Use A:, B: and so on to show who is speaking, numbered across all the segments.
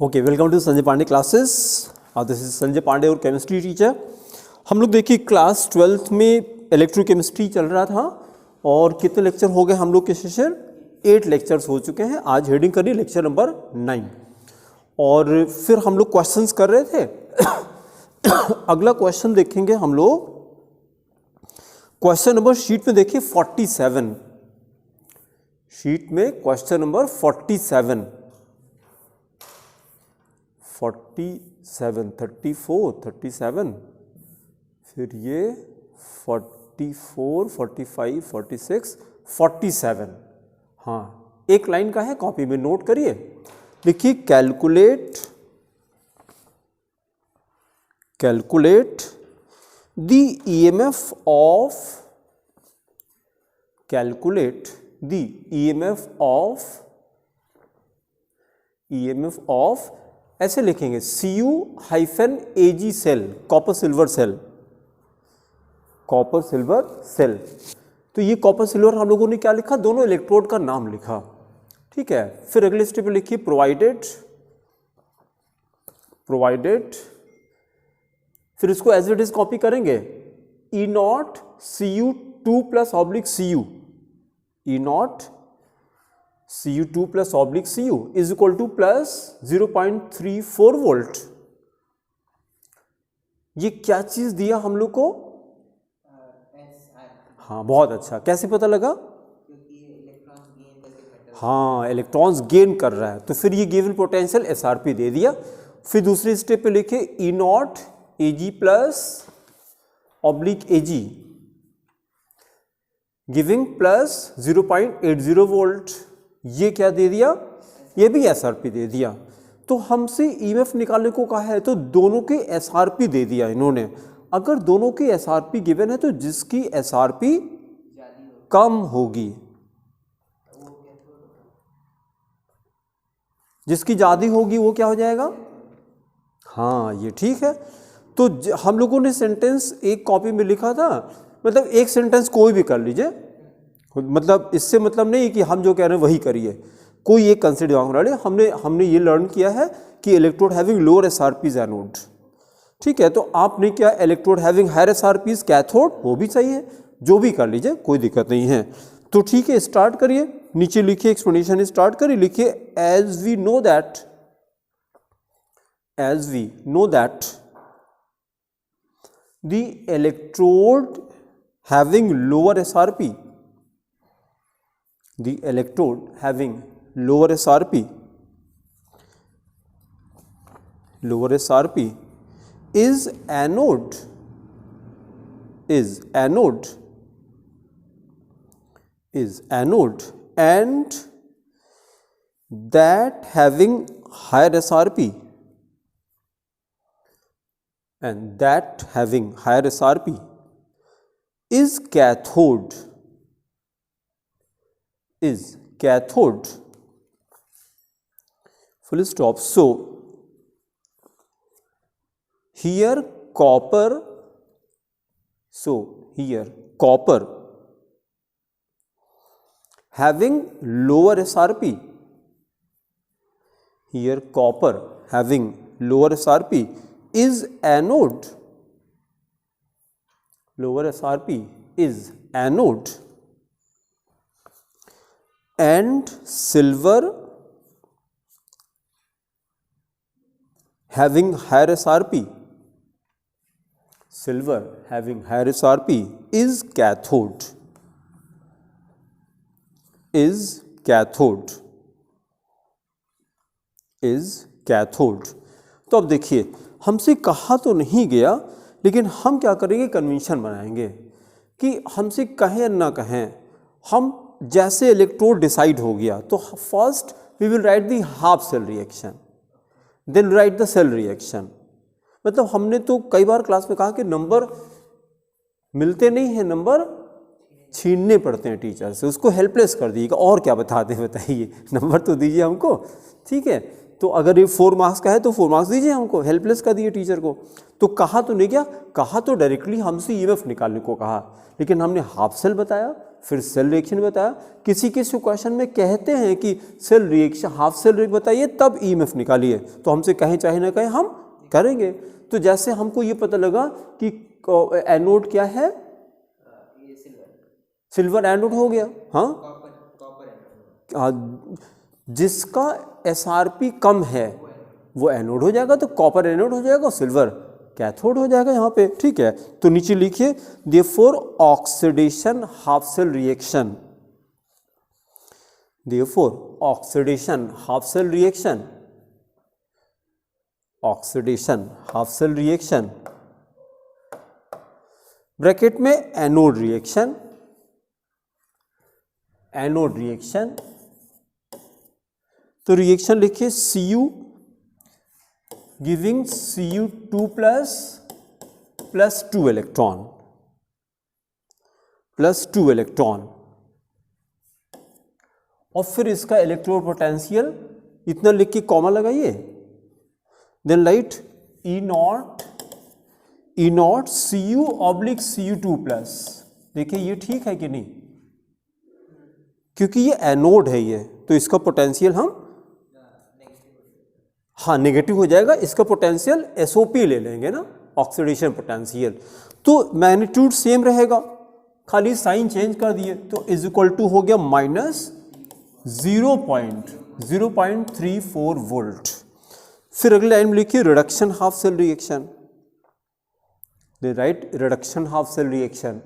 A: Okay, welcome to Sanjay Pandey classes. This is Sanjay Pandey और chemistry teacher. हम लोग देखिए क्लास 12th में इलेक्ट्रोकेमिस्ट्री चल रहा था और कितने लेक्चर हो गए हम लोग के सेशन 8 लेक्चर्स हो चुके हैं। आज हेडिंग करिए लेक्चर नंबर 9 और फिर हम लोग क्वेश्चंस कर रहे थे। अगला क्वेश्चन देखेंगे हम लोग, क्वेश्चन नंबर शीट में देखिए 47, शीट में क्वेश्चन नंबर 47, 34, 37, फिर ये 44, 45, 46, 47। हाँ, एक लाइन का है, कॉपी में नोट करिए। देखिए कैलकुलेट द ईएमएफ ऑफ ऐसे लिखेंगे Cu-Ag cell, copper silver cell. तो ये कॉपर सिल्वर हम लोगों ने क्या लिखा, दोनों इलेक्ट्रोड का नाम लिखा, ठीक है। फिर अगले स्टेप में लिखिए प्रोवाइडेड, फिर इसको एज इट इज कॉपी करेंगे, E0 Cu2 plus oblique Cu, E0 Cu2 plus oblique Cu is equal to plus 0.34 volt. ये क्या चीज दिया हम लोग को? हाँ, बहुत अच्छा। कैसे पता लगा? हाँ, इलेक्ट्रॉन्स गेन कर रहा है, तो फिर ये गिवन पोटेंशियल SRP दे दिया। फिर दूसरे स्टेप पे लिखे E0 Ag plus oblique Ag giving plus 0.80 volt. ये क्या दे दिया? ये भी SRP दे दिया। तो हमसे EMF निकालने को कहा है, तो दोनों के SRP दे दिया इन्होंने। अगर दोनों के SRP गिवन है तो जिसकी SRP कम होगी, जिसकी ज्यादा होगी वो क्या हो जाएगा? हाँ, ये ठीक है। तो हम लोगों ने सेंटेंस एक कॉपी में लिखा था, मतलब एक सेंटेंस कोई भी कर लीजिए, मतलब इससे मतलब नहीं कि हम जो कह रहे हैं वही करिए, कोई एक कंसिडर होने। हमने ये लर्न किया है कि electrode having lower SRPs anode, ठीक है। तो आपने क्या, electrode having higher SRPs cathode, वो भी सही है, जो भी कर लीजिए, कोई दिक्कत नहीं है। तो ठीक है, स्टार्ट करिए। नीचे लिखिए एक्सप्लेनेशन स्टार्ट करिए, लिखिए as we know that the electrode having lower SRP, the electrode having lower SRP is anode, and that having higher SRP is cathode, full stop. So here copper having lower SRP, is anode, and silver having higher SRP is cathode, तो अब देखिए, हमसे कहा तो नहीं गया, लेकिन हम क्या करेंगे, कन्वेंशन बनाएंगे कि हमसे कहें ना कहें, हम जैसे इलेक्ट्रोड डिसाइड हो गया तो first we will write the half cell reaction, then write the cell reaction. मतलब हमने तो कई बार क्लास में कहा कि नंबर मिलते नहीं है, नंबर छीनने पड़ते हैं टीचर से, उसको हेल्पलेस कर दीजिएगा। और क्या बताते हैं, बताइए, नंबर तो दीजिए हमको, ठीक है। तो अगर ये 4 मार्क्स का है तो 4 मार्क्स दीजिए हमको, हेल्पलेस कर दिए टीचर को। तो कहा तो नहीं क्या, कहा तो डायरेक्टली हमसे EMF निकालने को कहा, लेकिन हमने हाफ सेल बताया फिर सेल रिएक्शन बताया। किसी किसी क्वेश्चन में कहते हैं कि cell reaction, half cell reaction बताइए तब ईएमएफ निकालिए, तो हमसे कहें चाहे ना कहें हम करेंगे। तो जैसे हमको ये पता लगा कि एनोड क्या है, सिल्वर एनोड हो गया, हाँ, जिसका एसआरपी कम है वो एनोड हो जाएगा, तो कॉपर एनोड हो जाएगा, सिल्वर कैथोड हो जाएगा यहाँ पे, ठीक है। तो नीचे लिखिए therefore oxidation half cell reaction, therefore oxidation half cell reaction, oxidation half cell reaction bracket में एनोड रिएक्शन, एनोड रिएक्शन, तो रिएक्शन लिखिए Cu giving Cu2 plus 2 electron, plus 2 electron, और फिर इसका इलेक्ट्रोड पोटेंशियल इतना लिख के कॉमा लगाइए, then write E not Cu oblique Cu2 plus. देखिए ये ठीक है कि नहीं, क्योंकि ये एनोड है ये, तो इसका पोटेंशियल हम, हाँ, नेगेटिव हो जाएगा, इसका पोटेंशियल एसओपी ले लेंगे ना, ऑक्सीडेशन पोटेंशियल, तो मैग्नीट्यूड सेम रहेगा, खाली साइन चेंज कर दिए, तो इज इक्वल टू हो गया माइनस 0.34 वोल्ट। फिर अगले लाइन में लिखिए reduction half cell reaction, right, reduction half cell reaction,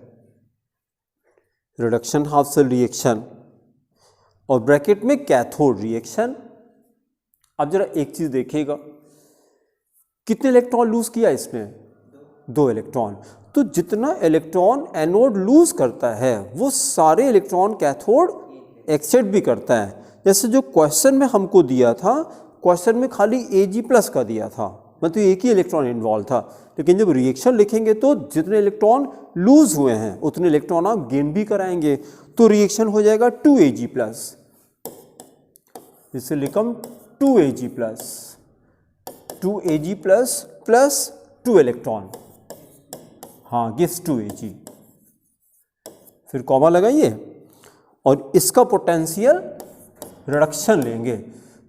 A: reduction half cell reaction, और ब्रैकेट में कैथोड रिएक्शन। अब जरा एक चीज देखिएगा, कितने इलेक्ट्रॉन लूज किया इसने, 2 इलेक्ट्रॉन, तो जितना इलेक्ट्रॉन एनोड लूज करता है वो सारे इलेक्ट्रॉन कैथोड एक्सेप्ट भी करता है। जैसे जो क्वेश्चन में हमको दिया था, क्वेश्चन में खाली Ag+ का दिया था, मतलब एक ही इलेक्ट्रॉन इन्वॉल्व था, लेकिन जब रिएक्शन लिखेंगे तो जितने इलेक्ट्रॉन लूज हुए हैं उतने इलेक्ट्रॉन आप गेन भी कराएंगे, तो रिएक्शन हो जाएगा 2Ag+, जिससे लिखम 2Ag+, 2Ag+ प्लस 2 इलेक्ट्रॉन, हाँ, गिव्स 2Ag। फिर कॉमा लगाइए और इसका पोटेंशियल रिडक्शन लेंगे,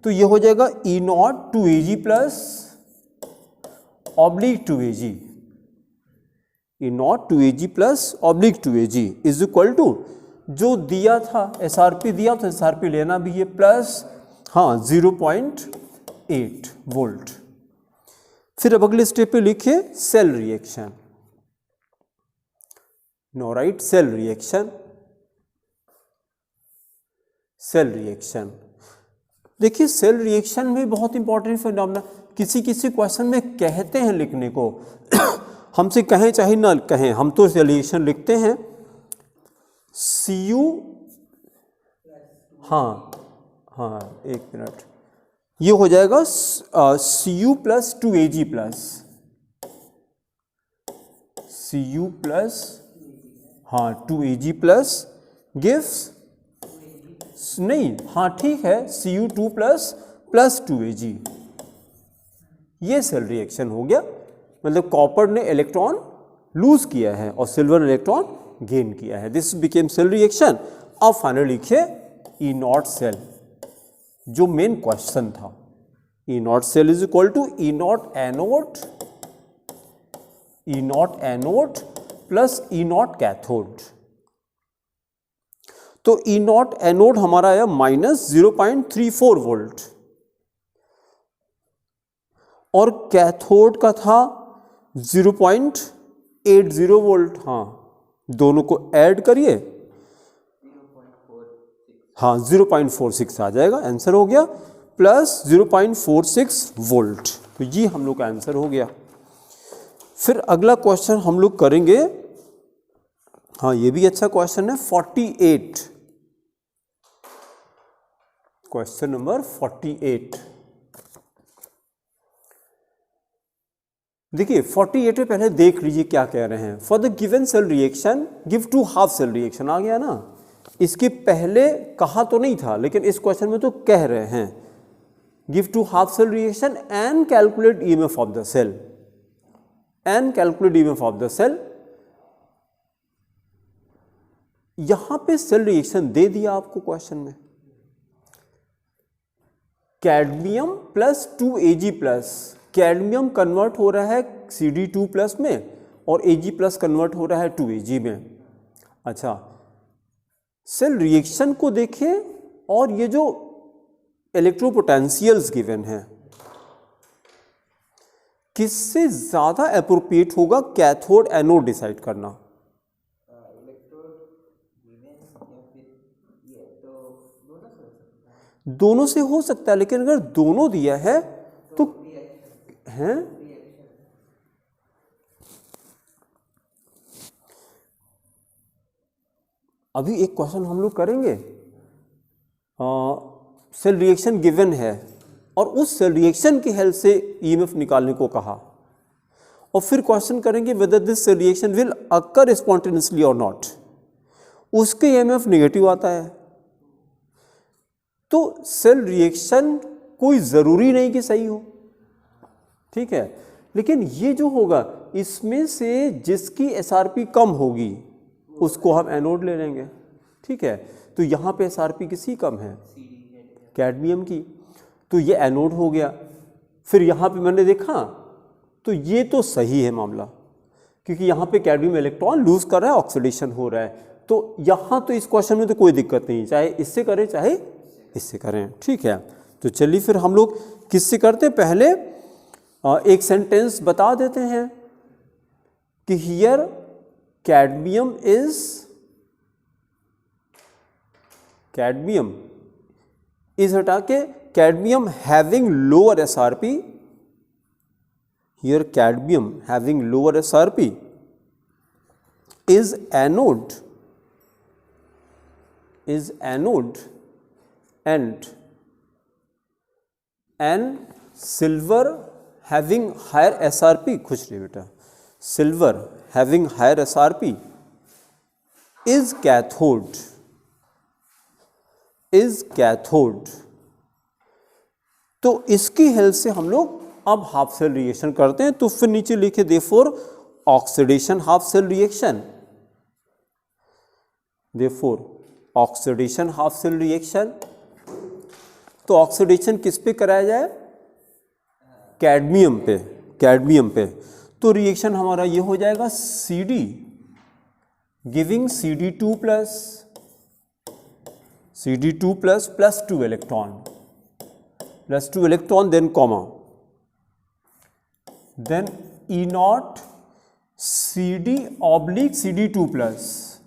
A: तो ये हो जाएगा E0 2Ag plus oblique 2Ag, E0 2Ag plus oblique 2Ag is equal to जो दिया था एसआरपी दिया, तो एसआरपी लेना भी है प्लस, हाँ, 0.8 वोल्ट। फिर अब अगले स्टेप पे लिखिए cell reaction, no right, cell reaction, cell reaction. देखिए सेल रिएक्शन भी बहुत इंपॉर्टेंट फिनोमेना, किसी किसी क्वेश्चन में कहते हैं लिखने को हमसे कहें चाहे ना कहें, हम तो सेल रिएक्शन लिखते हैं Cu, हाँ हाँ, एक मिनट, ये हो जाएगा Cu plus 2Ag plus, Cu plus, हाँ, 2Ag प्लस गिव्स, नहीं, हाँ ठीक है, Cu2 प्लस 2Ag, ये सेल रिएक्शन हो गया, मतलब कॉपर ने इलेक्ट्रॉन लूज किया है और सिल्वर ने इलेक्ट्रॉन गेन किया है, दिस बिकेम सेल रिएक्शन। अब फाइनल लिखिए E0 सेल, जो मेन क्वेश्चन था, E0 cell is equal to E0 anode plus E0 cathode, तो E0 एनोड हमारा आया माइनस 0.34 वोल्ट और कैथोड का था 0.80 वोल्ट, हाँ, दोनों को ऐड करिए, हाँ, 0.46 आ जाएगा, आंसर हो गया, प्लस 0.46 वोल्ट, तो ये हम लोग का आंसर हो गया। फिर अगला क्वेश्चन हम लोग करेंगे, हाँ, ये भी अच्छा क्वेश्चन है, 48, क्वेश्चन नंबर 48। देखिए 48 में पहले देख लीजिए क्या कह रहे हैं, for the given cell reaction give to half cell reaction, आ गया ना, इसके पहले कहा तो नहीं था लेकिन इस क्वेश्चन में तो कह रहे हैं, give to half cell reaction and calculate EMF of the cell, and calculate EMF of the cell. यहां पे सेल रिएक्शन दे दिया आपको क्वेश्चन में, cadmium plus 2Ag plus, cadmium convert हो रहा है Cd2 प्लस में और Ag प्लस कन्वर्ट हो रहा है 2Ag में। अच्छा, सेल रिएक्शन को देखें और ये जो इलेक्ट्रोपोटेंशियल्स गिवन हैं, किससे ज़्यादा अप्रोप्रिएट होगा कैथोड एनोड डिसाइड करना? दोनों से हो सकता है, लेकिन अगर दोनों दिया है तो हैं अभी एक क्वेश्चन हम लोग करेंगे, सेल रिएक्शन गिवन है और उस सेल रिएक्शन की हेल्प से ईएमएफ निकालने को कहा, और फिर क्वेश्चन करेंगे whether this cell reaction will occur spontaneously और नॉट, उसके ईएमएफ नेगेटिव आता है। तो सेल रिएक्शन कोई ज़रूरी नहीं कि सही हो, ठीक है, लेकिन ये जो होगा इसमें से जिसकी एसआरपी कम होगी उसको हम एनोड ले लेंगे, ठीक है। तो यहाँ पे एसआरपी किसी कम है, कैडमियम की, तो ये एनोड हो गया। फिर यहाँ पे मैंने देखा तो ये तो सही है मामला, क्योंकि यहाँ पे कैडमियम इलेक्ट्रॉन लूज कर रहा है, ऑक्सीडेशन हो रहा है, तो यहाँ तो इस क्वेश्चन में तो कोई दिक्कत नहीं, चाहे इससे करें चाहे इससे करें, ठीक है। तो चलिए फिर हम लोग किससे करते हैं, पहले एक सेंटेंस बता देते हैं कि हियर कैडमियम इज हटा के cadmium having lower SRP, here cadmium having lower SRP is anode and silver having higher SRP, खुश रहिए बेटा, silver having higher SRP is cathode। तो इसकी हेल्प से हम लोग अब हाफ सेल रिएक्शन करते हैं। तो फिर नीचे लिखे therefore oxidation half cell reaction, therefore oxidation half cell reaction. तो ऑक्सीडेशन किस पे कराया जाए, कैडमियम पे, तो रिएक्शन हमारा ये हो जाएगा Cd giving Cd2 plus 2 electron then comma, then E0 Cd oblique Cd2 plus,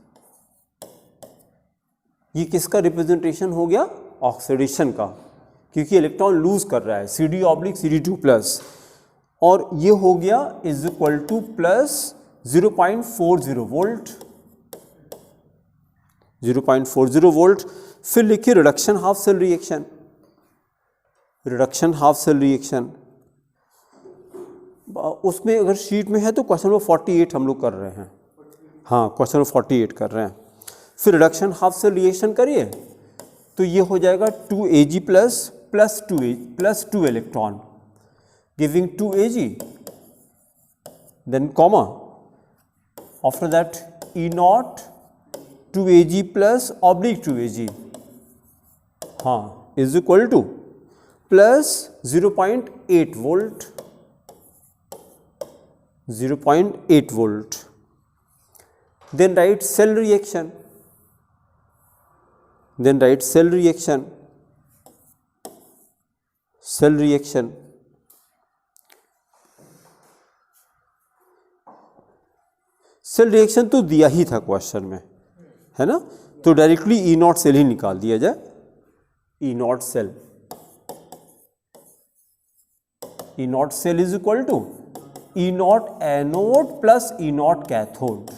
A: ये किसका रिप्रेजेंटेशन हो गया, ऑक्सीडेशन का, क्योंकि इलेक्ट्रॉन लूज कर रहा है, Cd ऑब्लिक Cd2 प्लस, और ये हो गया is equal to plus 0.40 volt. फिर लिखिए रिडक्शन हाफ सेल रिएक्शन, उसमें अगर शीट में है तो क्वेश्चन नंबर 48 हम लोग कर रहे हैं, हाँ क्वेश्चन नंबर 48 कर रहे हैं। फिर रिडक्शन हाफ सेल रिएक्शन करिए तो ये हो जाएगा 2Ag plus 2 electron giving 2Ag, then comma, after that E0 2Ag plus oblique 2Ag, हाँ, is equal to plus 0.8 volt. Then write cell reaction, cell reaction तो दिया ही था क्वेश्चन में, है ना, तो डायरेक्टली E0 सेल ही निकाल दिया जाए, E0 cell is equal to E0 anode plus E0 cathode.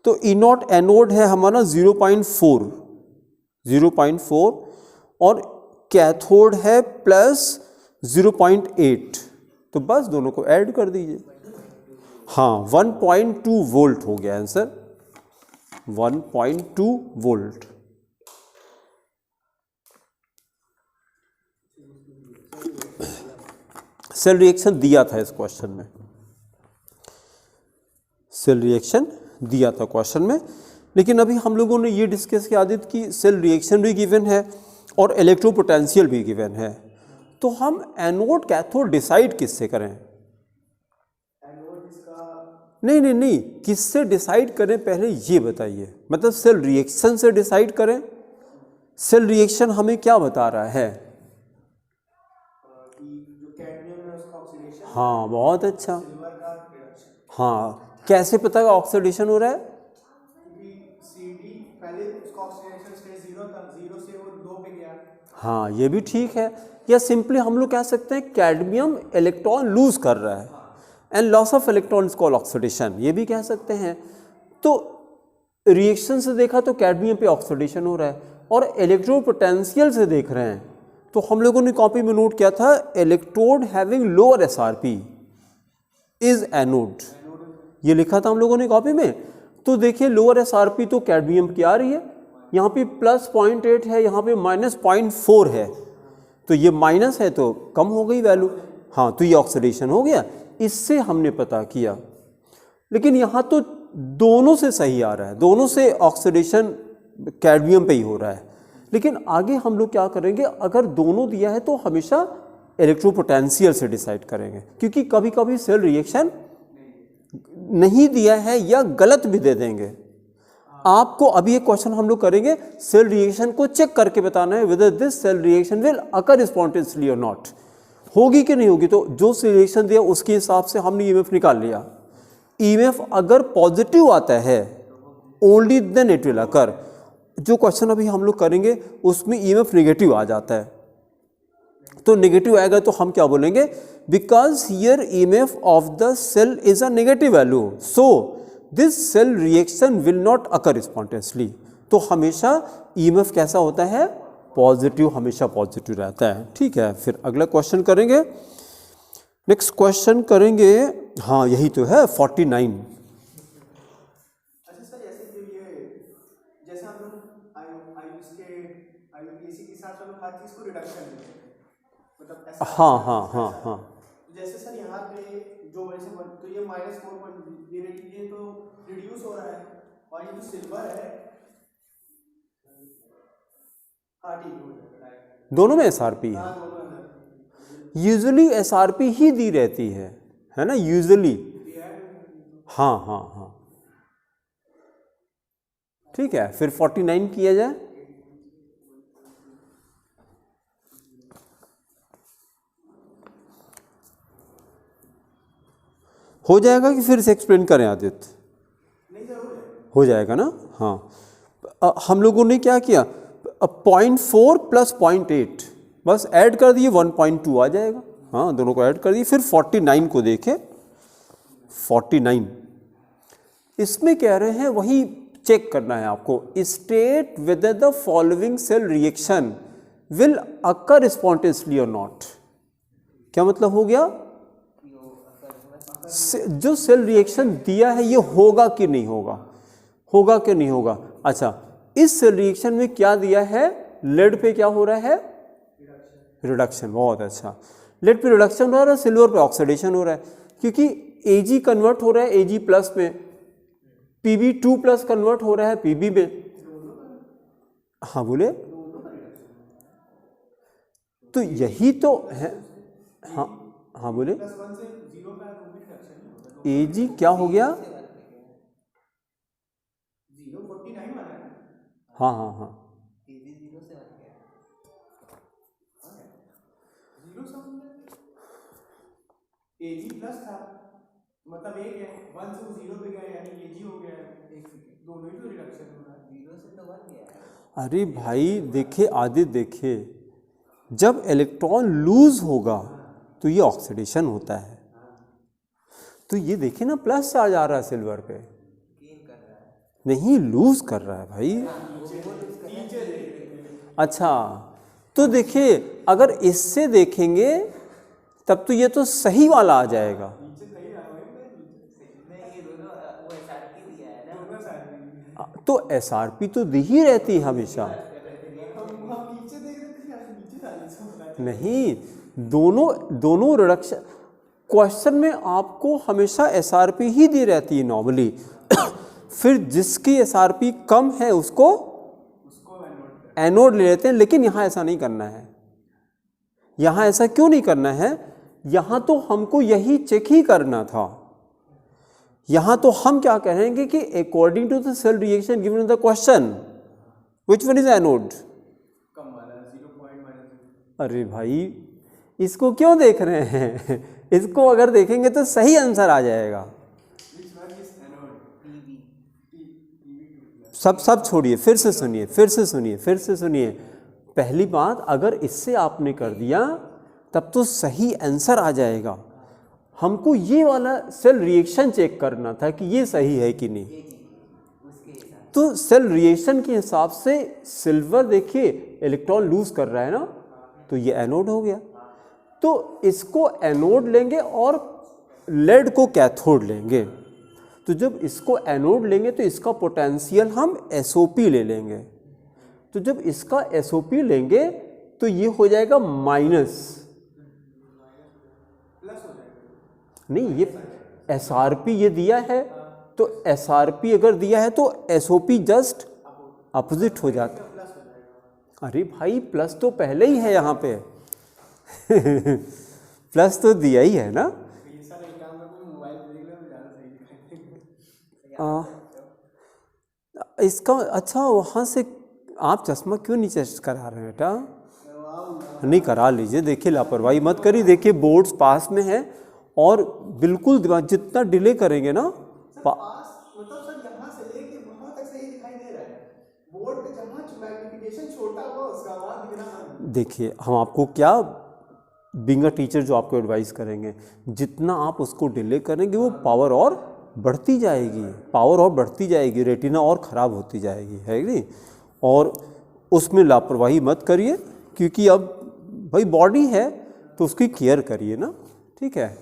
A: तो E0 एनोड है हमारा 0.4 और कैथोड है प्लस 0.8, तो बस दोनों को ऐड कर दीजिए, हाँ 1.2 वोल्ट हो गया आंसर, 1.2 वोल्ट। सेल रिएक्शन दिया था इस क्वेश्चन में, सेल रिएक्शन दिया था क्वेश्चन में। लेकिन अभी हम लोगों ने ये डिस्कस किया आदित्य कि सेल रिएक्शन भी गिवन है और इलेक्ट्रोपोटेंशियल भी गिवन है, तो हम एनोड कैथोड डिसाइड किससे करें? नहीं, किससे डिसाइड करें पहले ये बताइए। मतलब सेल रिएक्शन से डिसाइड करें? सेल रिएक्शन हमें क्या बता रहा है? हाँ, बहुत अच्छा। हाँ, कैसे पता है ऑक्सीडेशन हो रहा है? हाँ, ये भी ठीक है। या सिंपली हम लोग कह सकते हैं कैडमियम इलेक्ट्रॉन लूज कर रहा है and loss of electron is called oxidation, ये भी कह सकते हैं। तो रिएक्शन से देखा तो कैडमियम पे ऑक्सीडेशन हो रहा है, और इलेक्ट्रोपोटेंशियल से देख रहे हैं तो हम लोगों ने कॉपी में नोट किया था electrode having lower SRP is anode, ये लिखा था हम लोगों ने कॉपी में। तो देखिए लोअर एसआरपी तो कैडमियम की आ रही है, यहाँ पे प्लस 0.8 है, यहाँ पे माइनस 0.4 है, तो ये माइनस है तो कम हो गई वैल्यू। हाँ, तो ये ऑक्सीडेशन हो गया, इससे हमने पता किया। लेकिन यहाँ तो दोनों से सही आ रहा है, दोनों से ऑक्सीडेशन कैडमियम पे ही हो रहा है। लेकिन आगे हम लोग क्या करेंगे, अगर दोनों दिया है तो हमेशा इलेक्ट्रोपोटेंशियल से डिसाइड करेंगे, क्योंकि कभी कभी सेल रिएक्शन नहीं दिया है या गलत भी दे देंगे। आपको अभी एक क्वेश्चन हम लोग करेंगे, सेल रिएक्शन को चेक करके बताना है whether this cell reaction will occur spontaneously or not, होगी कि नहीं होगी। तो जो सेल रिएक्शन दिया उसके हिसाब से हमने ईएमएफ निकाल लिया। ईएमएफ अगर पॉजिटिव आता है only then it will occur. जो क्वेश्चन अभी हम लोग करेंगे उसमें ईएमएफ नेगेटिव आ जाता है, तो नेगेटिव आएगा तो हम क्या बोलेंगे, because here EMF of the cell is a negative value so this cell reaction will not occur spontaneously. तो हमेशा ईएमएफ कैसा होता है, पॉजिटिव, हमेशा पॉजिटिव रहता है। ठीक है, फिर अगला क्वेश्चन करेंगे, नेक्स्ट क्वेश्चन करेंगे। हाँ, यही तो है 49।
B: अच्छा सर, जैसे हम लोग आईयूपीएसी के साथ हम लोग हर चीज को रिडक्शन लेते हैं, मतलब ऐसा।
A: हाँ।
B: जैसे सर यहाँ पे जो वैसे तो ये -4 ये तो रिड्यूस हो रहा है, और ये जो सिल्वर है, हाँ ठीक है,
A: दोनों में एसआरपी है। यूजुअली एसआरपी ही दी रहती है ना, यूजुअली। हाँ, ठीक है, फिर 49 किया जाए। हो जाएगा कि फिर से एक्सप्लेन करें आदित्य?
B: नहीं सर,
A: हो जाएगा ना। हाँ, हम लोगों ने क्या किया, 0.4 प्लस 0.8 बस ऐड कर दिए, 1.2 आ जाएगा। हाँ, दोनों को ऐड कर दिए। फिर 49 को देखें, 49 इसमें कह रहे हैं वही चेक करना है आपको, state whether the following cell reaction will occur spontaneously और नॉट। क्या मतलब हो गया, जो सेल रिएक्शन दिया है ये होगा कि नहीं होगा, होगा कि नहीं होगा। अच्छा, इस सेल रिएक्शन में क्या दिया है, लेड पे क्या हो रहा है, रिडक्शन। बहुत अच्छा, लेड पे रिडक्शन हो रहा है, सिल्वर पे ऑक्सीडेशन हो रहा है, क्योंकि Ag कन्वर्ट हो रहा है Ag प्लस में, Pb2 प्लस कन्वर्ट हो रहा है Pb में। हाँ बोले, तो यही तो है। हाँ बोले, Ag क्या हो गया,
B: 049 वाला है।
A: हाँ,
B: Ag प्लस था, मतलब एक है, 1 से 0 पे गया, यानी Ag हो गया है, दोनों ही तो रिडक्शन हो रहा है, 0 से तो 1 गया है।
A: अरे भाई देखिए आदित्य, देखिए जब इलेक्ट्रॉन लूज होगा तो ये ऑक्सीडेशन होता है, तो ये देखिए ना प्लस चार्ज आ रहा है सिल्वर पे, नहीं लूज कर रहा है भाई। अच्छा, तो देखिए अगर इससे देखेंगे तब तो ये तो सही वाला आ जाएगा। तो एसआरपी तो दी ही रहती है हमेशा, नहीं दोनों रिडक्शन क्वेश्चन में आपको हमेशा एसआरपी ही दी रहती है नॉर्मली। फिर जिसकी SRP कम है उसको
B: उसको एनोड
A: एनोड ले लेते हैं, लेकिन यहाँ ऐसा नहीं करना है। यहाँ ऐसा क्यों नहीं करना है? यहाँ तो हमको यही चेक ही करना था। यहाँ तो हम क्या कहेंगे कि according to the cell reaction given in the question which one is anode.
B: कम वाला 0.-0।
A: अरे भाई इसको क्यों देख रहे हैं? इसको अगर देखेंगे तो सही आंसर आ जाएगा।
B: Which one is anode? PB2+।
A: सब छोड़िए, फिर से सुनिए, फिर से सुनिए, फिर से सुनिए। पहली बात, अगर इससे आपने कर दिया तब तो सही आंसर आ जाएगा। हमको ये वाला सेल रिएक्शन चेक करना था कि ये सही है कि नहीं। तो सेल रिएक्शन के हिसाब से सिल्वर देखिए इलेक्ट्रॉन लूज कर रहा है ना, तो ये एनोड हो गया। तो इसको एनोड लेंगे और लेड को कैथोड लेंगे। तो जब इसको एनोड लेंगे तो इसका पोटेंशियल हम SOP ले लेंगे। तो जब इसका SOP लेंगे तो ये हो जाएगा माइनस, नहीं ये SRP ये दिया है, तो SRP अगर दिया है तो SOP जस्ट अपोजिट हो जाता है। अरे भाई प्लस तो पहले ही है यहाँ पे प्लस तो दिया ही है ना।
B: ये सारा एग्जाम में कोई मोबाइल पे देख ले तो ज़्यादा सही दिखाई देगा।
A: इसका अच्छा, वहाँ से आप चश्मा क्यों नहीं चेस्ट करा रहे हैं बेटा? नहीं करा लीजिए, देखिए लापरवाही मत करिए। देखिए बोर्ड्स पास में है और बिल्कुल जितना डिले करेंगे ना
B: पास मतलब सर यहाँ से लेके वहाँ तक सही दिखाई दे रहा है। बोर्ड पे जहाँ मैग्निफिकेशन छोटा हुआ उसका आवाज दिखना बंद।
A: देखिए हम आपको क्या बीइंग अ टीचर जो आपको एडवाइस करेंगे, जितना आप उसको डिले करेंगे वो पावर और बढ़ती जाएगी, पावर और बढ़ती जाएगी, रेटिना और ख़राब होती जाएगी, है नहीं। और उसमें लापरवाही मत करिए, क्योंकि अब भाई बॉडी है तो उसकी केयर करिए ना, ठीक है।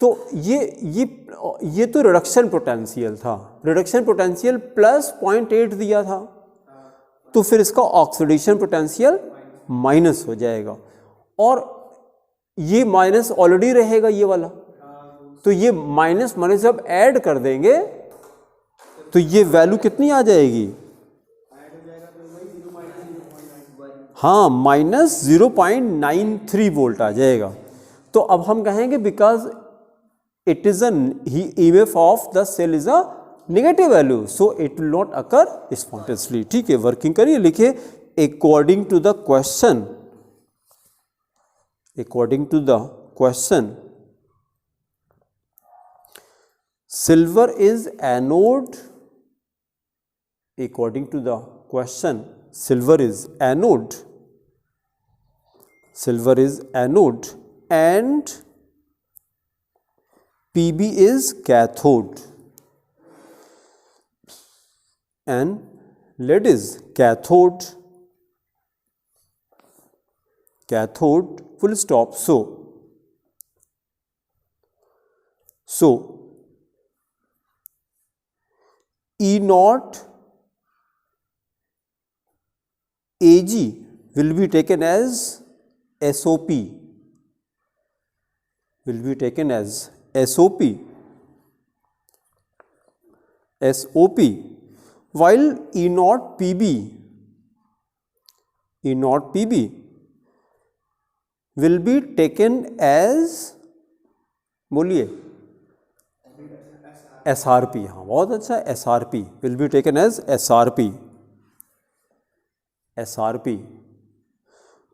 A: तो ये तो रिडक्शन पोटेंशियल था। रिडक्शन पोटेंशियल प्लस 0.8 दिया था, तो फिर इसका ऑक्सीडेशन पोटेंशियल माइनस हो जाएगा। और ये माइनस ऑलरेडी रहेगा ये वाला, तो ये माइनस माइनस जब ऐड कर देंगे तो ये वैल्यू कितनी आ जाएगी? हाँ, माइनस 0.93 वोल्ट आ जाएगा। तो अब हम कहेंगे because it is EMF of the cell is a negative value, so it will not occur spontaneously. ठीक है, वर्किंग करिए, लिखिए according to the question, according to the question silver is anode. According to the question, silver is anode, silver is anode and Pb is cathode and lead is cathode, cathode full stop. So E naught Ag will be taken as SOP, will be taken as SOP, SOP, while E naught Pb, E naught Pb will be taken as, बोलिए, SRP। हाँ बहुत अच्छा, SRP will be taken as SRP, SRP।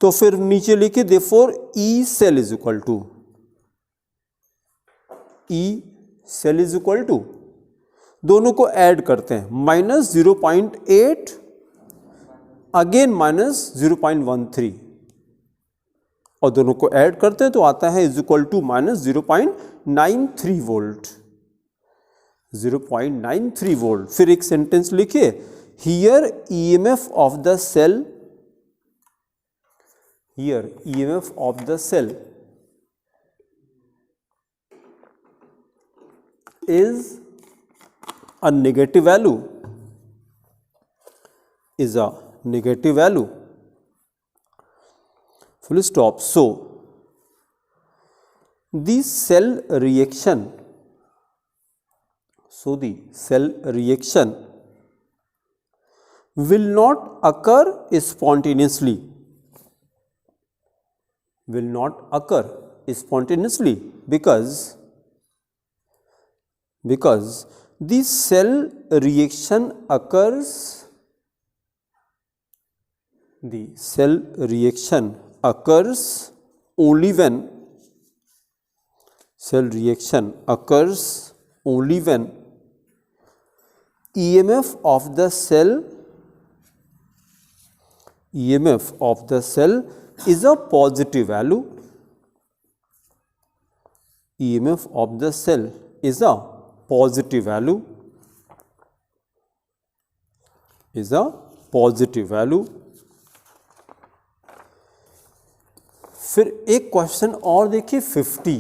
A: तो फिर नीचे लिखिए therefore E cell is equal to, E cell is equal to, दोनों को ऐड करते हैं, माइनस 0.8 अगेन माइनस 0.13 और दोनों को ऐड करते हैं तो आता है is equal to minus 0.93 volt, 0.93 volt. फिर एक सेंटेंस लिखिए, here EMF of the cell, here EMF of the cell is a negative value, is a negative value, full stop. So the cell reaction, So the cell reaction will not occur spontaneously. Will not occur spontaneously because the cell reaction occurs. The cell reaction occurs only when EMF of the cell is a positive value. EMF of the cell is a positive value. फिर एक question और देखिए 50,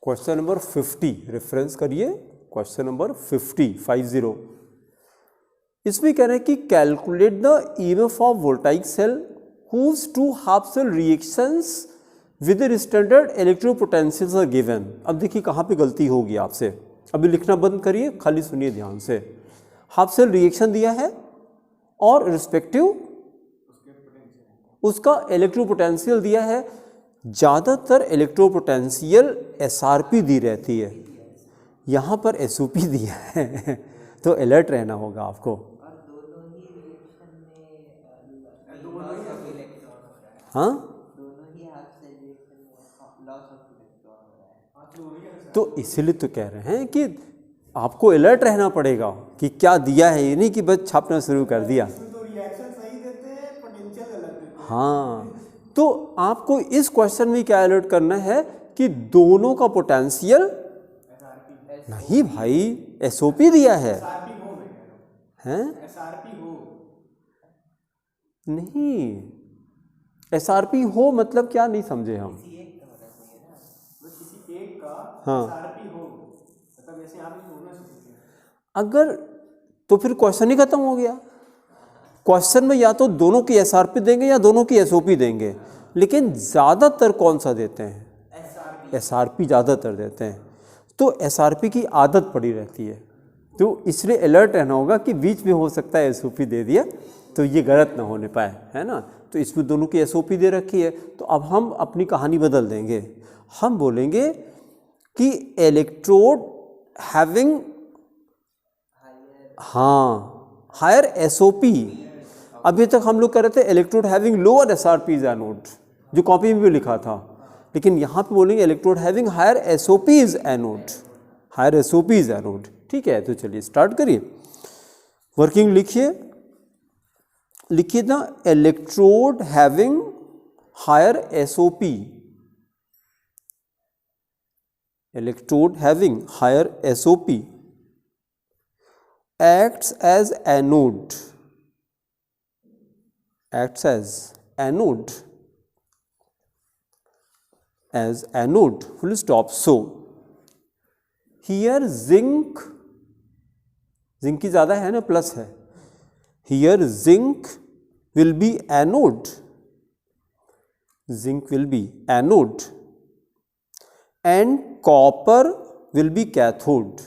A: question number 50 reference करिए, question number 50। इसमें कह रहे हैं कि calculate the EMF of voltaic cell whose two half cell reactions with their standard electropotentials are given। अब देखिए कहाँ पे गलती होगी आपसे, अभी लिखना बंद करिए, खाली सुनिए ध्यान से। हाफ सेल रिएक्शन दिया है और रिस्पेक्टिव उसका इलेक्ट्रोपोटेंशियल दिया है। ज़्यादातर इलेक्ट्रोपोटेंशियल एसआरपी दी रहती है, यहाँ पर एसओपी दिया है तो अलर्ट रहना होगा आपको। हाँ, तो इसीलिए तो कह रहे हैं कि आपको अलर्ट रहना पड़ेगा कि क्या दिया है, ये नहीं कि बस छापना शुरू कर दिया। हाँ, तो आपको इस क्वेश्चन में क्या अलर्ट करना है कि दोनों का पोटेंशियल नहीं भाई, एसओपी दिया है हैं? नहीं, एसआरपी हो मतलब क्या, नहीं समझे हम। हाँ, अगर तो फिर क्वेश्चन ही खत्म हो गया। क्वेश्चन में या तो दोनों की एसआरपी देंगे या दोनों की एसओपी देंगे, लेकिन ज़्यादातर कौन सा देते हैं? एसआरपी ज़्यादातर देते हैं। तो एसआरपी की आदत पड़ी रहती है, तो इसलिए अलर्ट रहना होगा कि बीच में हो सकता है एसओपी दे दिया तो ये गलत ना होने पाए, है ना। तो इसमें दोनों की एसओपी दे रखी है। तो अब हम अपनी कहानी बदल देंगे, हम बोलेंगे कि इलेक्ट्रोड हैविंग हायर एसओपी। अभी तक हम लोग कर रहे थे electrode having lower SRP is anode, जो कॉपी में भी लिखा था, लेकिन यहाँ पे बोलेंगे electrode having higher SOP is anode, higher SOP is anode. ठीक है, तो चलिए स्टार्ट करिए, वर्किंग लिखिए ना, electrode having higher SOP, electrode having higher SOP acts as anode, full stop। So here zinc की ज़्यादा है ना, प्लस है, here zinc will be anode, and copper will be cathode,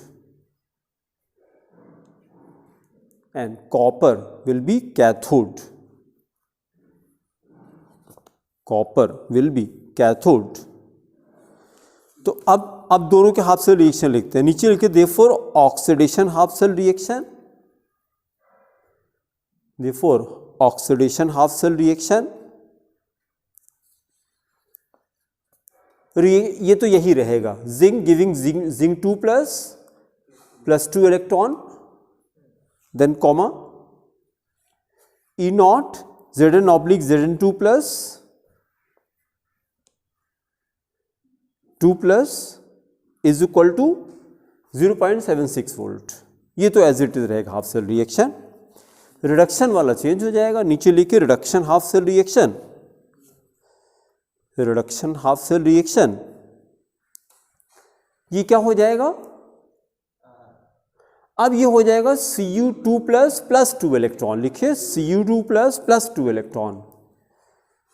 A: तो अब दोनों के हाफ सेल रिएक्शन लिखते हैं, नीचे लिखे therefore oxidation half cell reaction, ये तो यही रहेगा, zinc giving zinc 2 plus 2 electron, then comma E naught Zn oblique Zn2 plus 2 plus is equal to 0.76 volt. ये तो एज इट इज रहेगा हाफ सेल रिएक्शन। रिडक्शन वाला चेंज हो जाएगा, नीचे लिखे रिडक्शन हाफ सेल रिएक्शन, ये क्या हो जाएगा? अब ये हो जाएगा Cu2 प्लस 2 इलेक्ट्रॉन, लिखिए Cu2 plus 2 electron,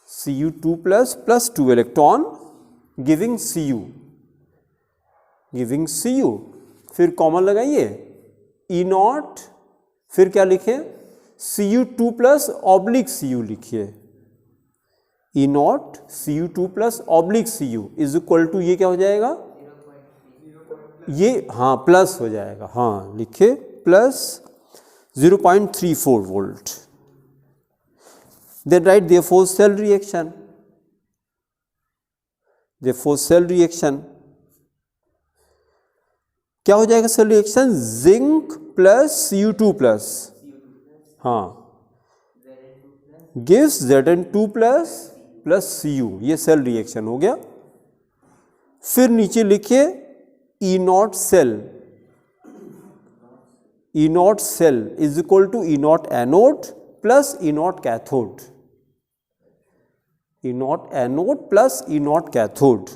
A: Cu2 plus 2 electron giving Cu। Giving Cu, फिर कॉमन लगाइए E0, फिर क्या लिखें Cu2 प्लस ऑब्लिक Cu लिखिए, E0 Cu2 plus oblique Cu is equal to ये क्या हो जाएगा, ये हाँ प्लस हो जाएगा, हाँ लिखे plus 0.34 volt. Then write therefore cell reaction, therefore cell reaction क्या हो जाएगा, cell reaction zinc plus Cu2 plus, हाँ गिव्स Zn2 प्लस Cu, ये सेल रिएक्शन हो गया। फिर नीचे लिखिए E0 cell, E0 cell is equal to E0 anode plus E0 cathode, E0 anode plus E0 cathode.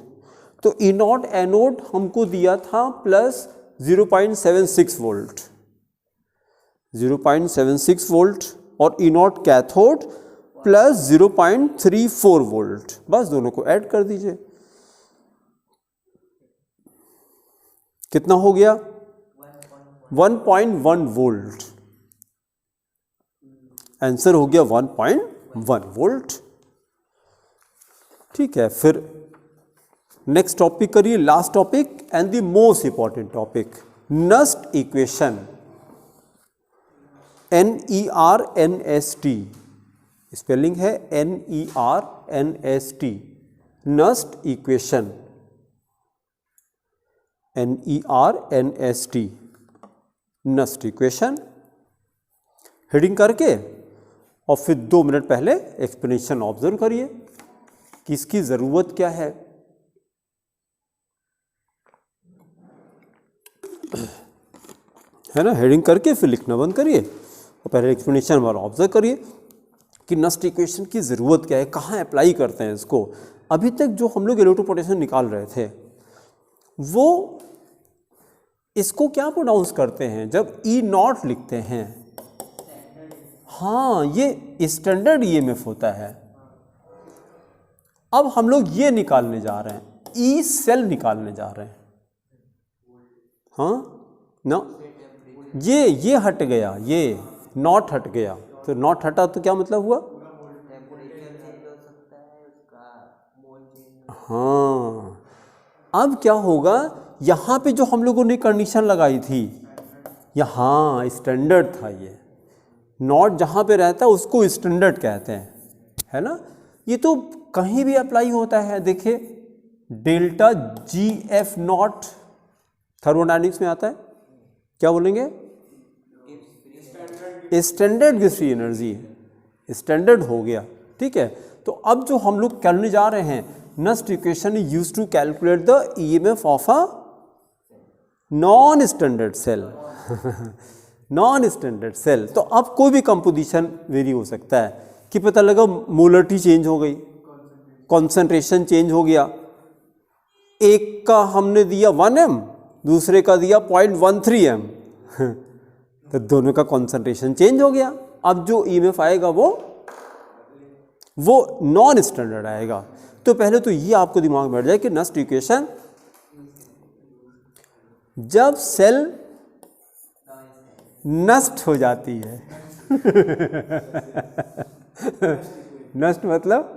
A: तो E0 एनोड हमको दिया था प्लस 0.76 वोल्ट, 0.76 वोल्ट, और E0 कैथोड प्लस 0.34 वोल्ट, बस दोनों को ऐड कर दीजिए, कितना हो गया 1.1 वोल्ट, आंसर हो गया 1.1 वोल्ट। ठीक है, फिर नेक्स्ट टॉपिक करिए, last topic and the most important topic, Nernst equation, NERNST, spelling है NERNST, Nernst equation, NERNST, Nernst equation, heading करके और फिर 2 मिनट पहले एक्सप्लेनेशन ऑब्जर्व करिए कि इसकी ज़रूरत क्या है। है ना, हेडिंग करके फिर लिखना बंद करिए और पहले एक्सप्लेनेशन वाला ऑब्जर्व करिए कि नस्ट इक्वेशन की ज़रूरत क्या है, कहाँ अप्लाई करते हैं इसको। अभी तक जो हम लोग इलेक्ट्रोपोटेंशियल निकाल रहे थे वो इसको क्या प्रोनाउंस करते हैं जब E0 लिखते हैं, हाँ ये स्टैंडर्ड EMF होता है। अब हम लोग ये निकालने जा रहे हैं, E सेल निकालने जा रहे हैं, हाँ ना, ये हट गया, ये नॉट हट गया, तो नॉट हटा तो क्या मतलब हुआ, हाँ अब क्या होगा, यहाँ पे जो हम लोगों ने कंडीशन लगाई थी, यहाँ स्टैंडर्ड था, ये नॉट जहाँ पे रहता है उसको स्टैंडर्ड कहते हैं, है ना। ये तो कहीं भी अप्लाई होता है, देखिए डेल्टा GF0 थर्मोडायनेमिक्स में आता है, क्या बोलेंगे, standard gives free energy, standard हो गया। ठीक है, तो अब जो हम लोग करने जा रहे हैं, Nernst equation is used to calculate the EMF of a non standard cell, non standard cell. तो अब कोई भी कंपोजिशन वेरी हो सकता है कि पता लगा मोलरिटी चेंज हो गई, कॉन्सेंट्रेशन चेंज हो गया, एक का हमने दिया 1m, दूसरे का दिया 0.13m, तो दोनों का कॉन्सेंट्रेशन चेंज हो गया। अब जो EMF आएगा वो नॉन स्टैंडर्ड आएगा। तो पहले तो ये आपको दिमाग में बैठ जाए कि नस्ट इक्वेशन, जब सेल नष्ट हो जाती है नष्ट मतलब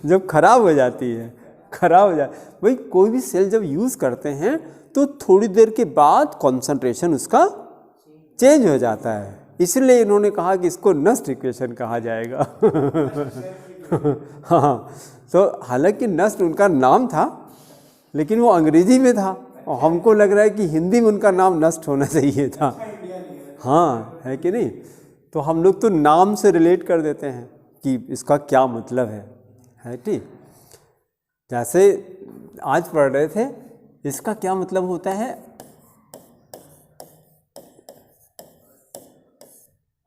A: जब खराब हो जाती है, खराब हो जाए भाई, कोई भी सेल जब यूज़ करते हैं तो थोड़ी देर के बाद कॉन्सेंट्रेशन उसका चेंज हो जाता है, इसलिए इन्होंने कहा कि इसको नस्ट इक्वेशन कहा जाएगा हाँ, तो हालांकि नस्ट उनका नाम था लेकिन वो अंग्रेजी में था और हमको लग रहा है कि हिंदी में उनका नाम नष्ट होना चाहिए था, हाँ है कि नहीं। तो हम लोग तो नाम से रिलेट कर देते हैं कि इसका क्या मतलब है ठीक। जैसे आज पढ़ रहे थे, इसका क्या मतलब होता है,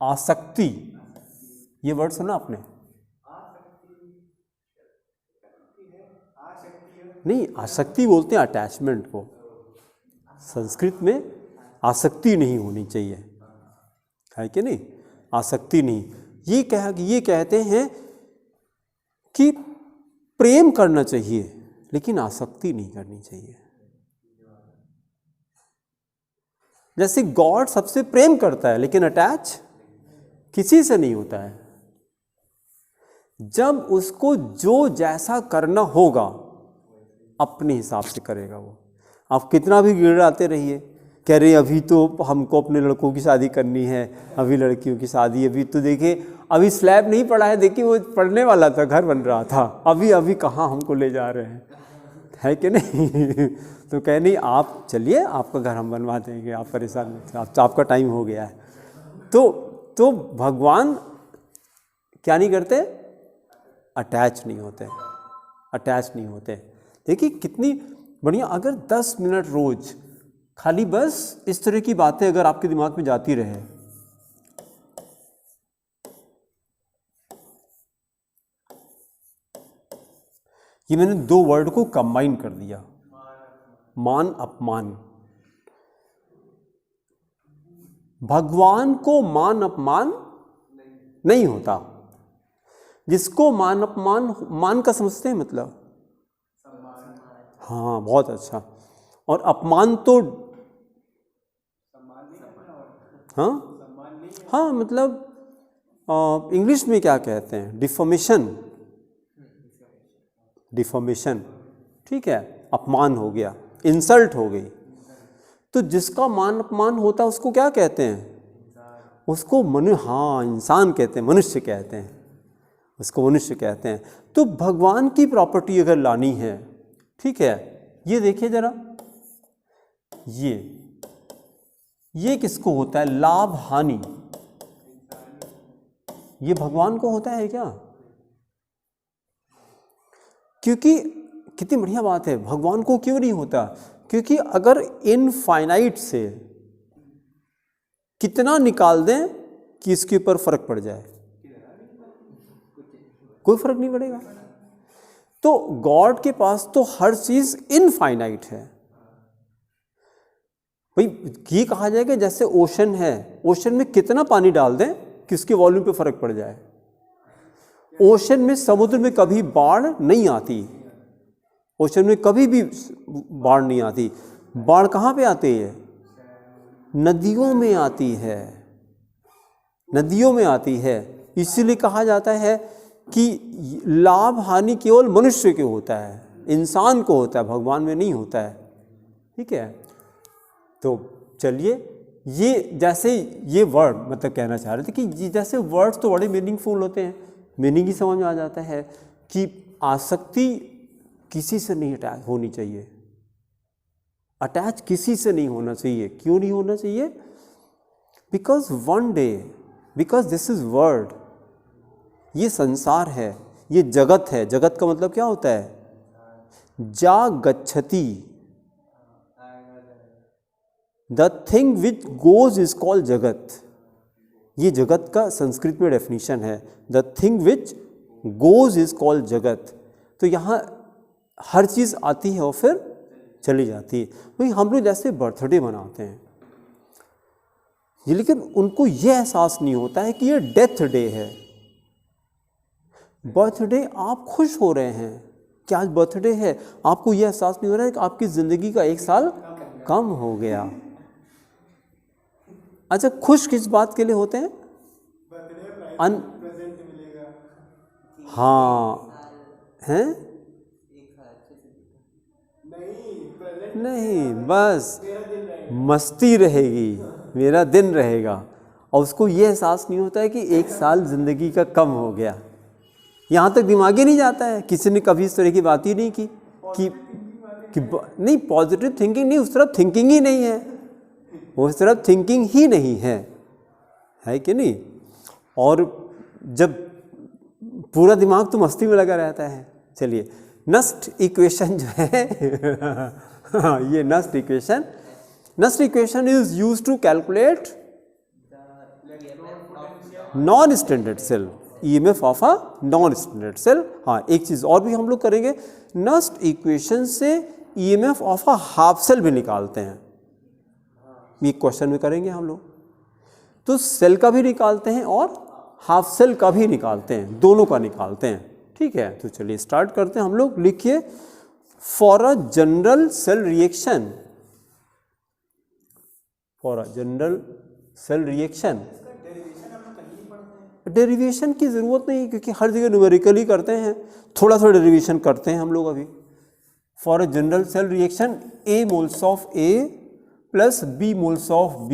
A: आसक्ति, ये वर्ड सुना आपने, नहीं आसक्ति बोलते हैं अटैचमेंट को, संस्कृत में आसक्ति नहीं होनी चाहिए, है कि नहीं, आसक्ति नहीं। ये कहते हैं कि प्रेम करना चाहिए लेकिन आसक्ति नहीं करनी चाहिए, जैसे गॉड सबसे प्रेम करता है लेकिन अटैच किसी से नहीं होता है। जब उसको जो जैसा करना होगा अपने हिसाब से करेगा वो। आप कितना भी गिड़ाते रहिए, कह रहे अभी तो हमको अपने लड़कों की शादी करनी है, अभी लड़कियों की शादी, अभी तो देखिए अभी स्लैब नहीं पड़ा है, देखिए वो पड़ने वाला था, घर बन रहा था, अभी अभी कहाँ हमको ले जा रहे हैं, है कि नहीं। तो कह नहीं आप चलिए, आपका घर हम बनवा देंगे, आप परेशान मत, आपका टाइम हो गया है। तो भगवान क्या नहीं करते, अटैच नहीं होते, अटैच नहीं होते। देखिए कितनी बढ़िया, अगर 10 मिनट रोज खाली बस इस तरह की बातें अगर आपके दिमाग में जाती रहे, ये मैंने 2 वर्ड को कंबाइन कर दिया, मान अपमान। भगवान को मान अपमान नहीं होता। जिसको मान अपमान, मान का समझते हैं मतलब, हाँ बहुत अच्छा, और अपमान तो हाँ मतलब इंग्लिश में क्या कहते हैं, डिफॉर्मेशन, डिफॉर्मेशन, ठीक है, अपमान हो गया, इंसल्ट हो गई। तो जिसका मान अपमान होता है उसको क्या कहते हैं, उसको हाँ इंसान कहते हैं, मनुष्य कहते हैं, उसको मनुष्य कहते हैं। तो भगवान की प्रॉपर्टी अगर लानी है, ठीक है, ये देखिए जरा, ये किसको होता है, लाभ हानि, ये भगवान को होता है क्या? क्योंकि कितनी बढ़िया बात है, भगवान को क्यों नहीं होता? क्योंकि अगर इनफाइनाइट से कितना निकाल दें कि इसके ऊपर फर्क पड़ जाए, कोई फर्क नहीं पड़ेगा। तो गॉड के पास तो हर चीज इनफाइनाइट है। भाई ये कहा जाएगा जैसे ओशन है, ओशन में कितना पानी डाल दें कि उसके वॉल्यूम पे फर्क पड़ जाए। ओशन में, समुद्र में कभी बाढ़ नहीं आती, ओशन में कभी भी बाढ़ नहीं आती। बाढ़ कहाँ पे आती है? नदियों में आती है, नदियों में आती है। इसीलिए कहा जाता है कि लाभ हानि केवल मनुष्य के होता है, इंसान को होता है, भगवान में नहीं होता है, ठीक है। तो चलिए, ये जैसे ये वर्ड मतलब कहना चाह रहे थे कि जैसे वर्ड्स तो बड़े मीनिंगफुल होते हैं, मीनिंग ही समझ में आ जाता है कि आसक्ति किसी से नहीं अटैच होनी चाहिए, अटैच किसी से नहीं होना चाहिए। क्यों नहीं होना चाहिए? Because one day, because this is world, ये संसार है, ये जगत है। जगत का मतलब क्या होता है? जा गच्छति, the thing which goes is called जगत। ये जगत का संस्कृत में डेफिनेशन है, the thing which goes is called जगत। तो यहाँ हर चीज़ आती है और फिर चली जाती है। वही हम लोग जैसे बर्थडे मनाते हैं, ये लेकिन उनको ये एहसास नहीं होता है कि ये डेथ डे है। बर्थडे आप खुश हो रहे हैं कि आज बर्थडे है, आपको ये एहसास नहीं हो रहा है कि आपकी ज़िंदगी का 1 साल कम हो गया। अच्छा, खुश किस बात के लिए होते हैं? हाँ हैं? नहीं, बस मस्ती रहेगी, मेरा दिन रहेगा, और उसको ये एहसास नहीं होता है कि 1 साल ज़िंदगी का कम हो गया। यहाँ तक दिमाग ही नहीं जाता है, किसी ने कभी इस तरह की बात ही नहीं की कि नहीं, पॉजिटिव थिंकिंग नहीं, उस तरफ थिंकिंग ही नहीं है, उस तरफ थिंकिंग ही नहीं है कि नहीं। और जब पूरा दिमाग तो मस्ती में लगा रहता है। चलिए, नस्ट इक्वेशन जो है ये Nernst equation is used to calculate non standard cell, EMF of a non standard cell. हाँ, एक चीज़ और भी हम लोग करेंगे, नस्ट इक्वेशन से EMF of a half cell भी निकालते हैं, ये क्वेश्चन में करेंगे हम लोग। तो सेल का भी निकालते हैं और हाफ सेल का भी निकालते हैं, दोनों का निकालते हैं, ठीक है। तो चलिए स्टार्ट करते हैं हम लोग। लिखिए, for a general cell reaction, for a general cell reaction.
B: Derivation हम लोग कहीं नहीं पढ़ते हैं।
A: डेरिवेशन की ज़रूरत नहीं, क्योंकि हर जगह न्यूमेरिकली करते हैं, थोड़ा थोड़ा डेरिवेशन करते हैं हम लोग अभी। For a general cell reaction A moles of A plus B moles of B,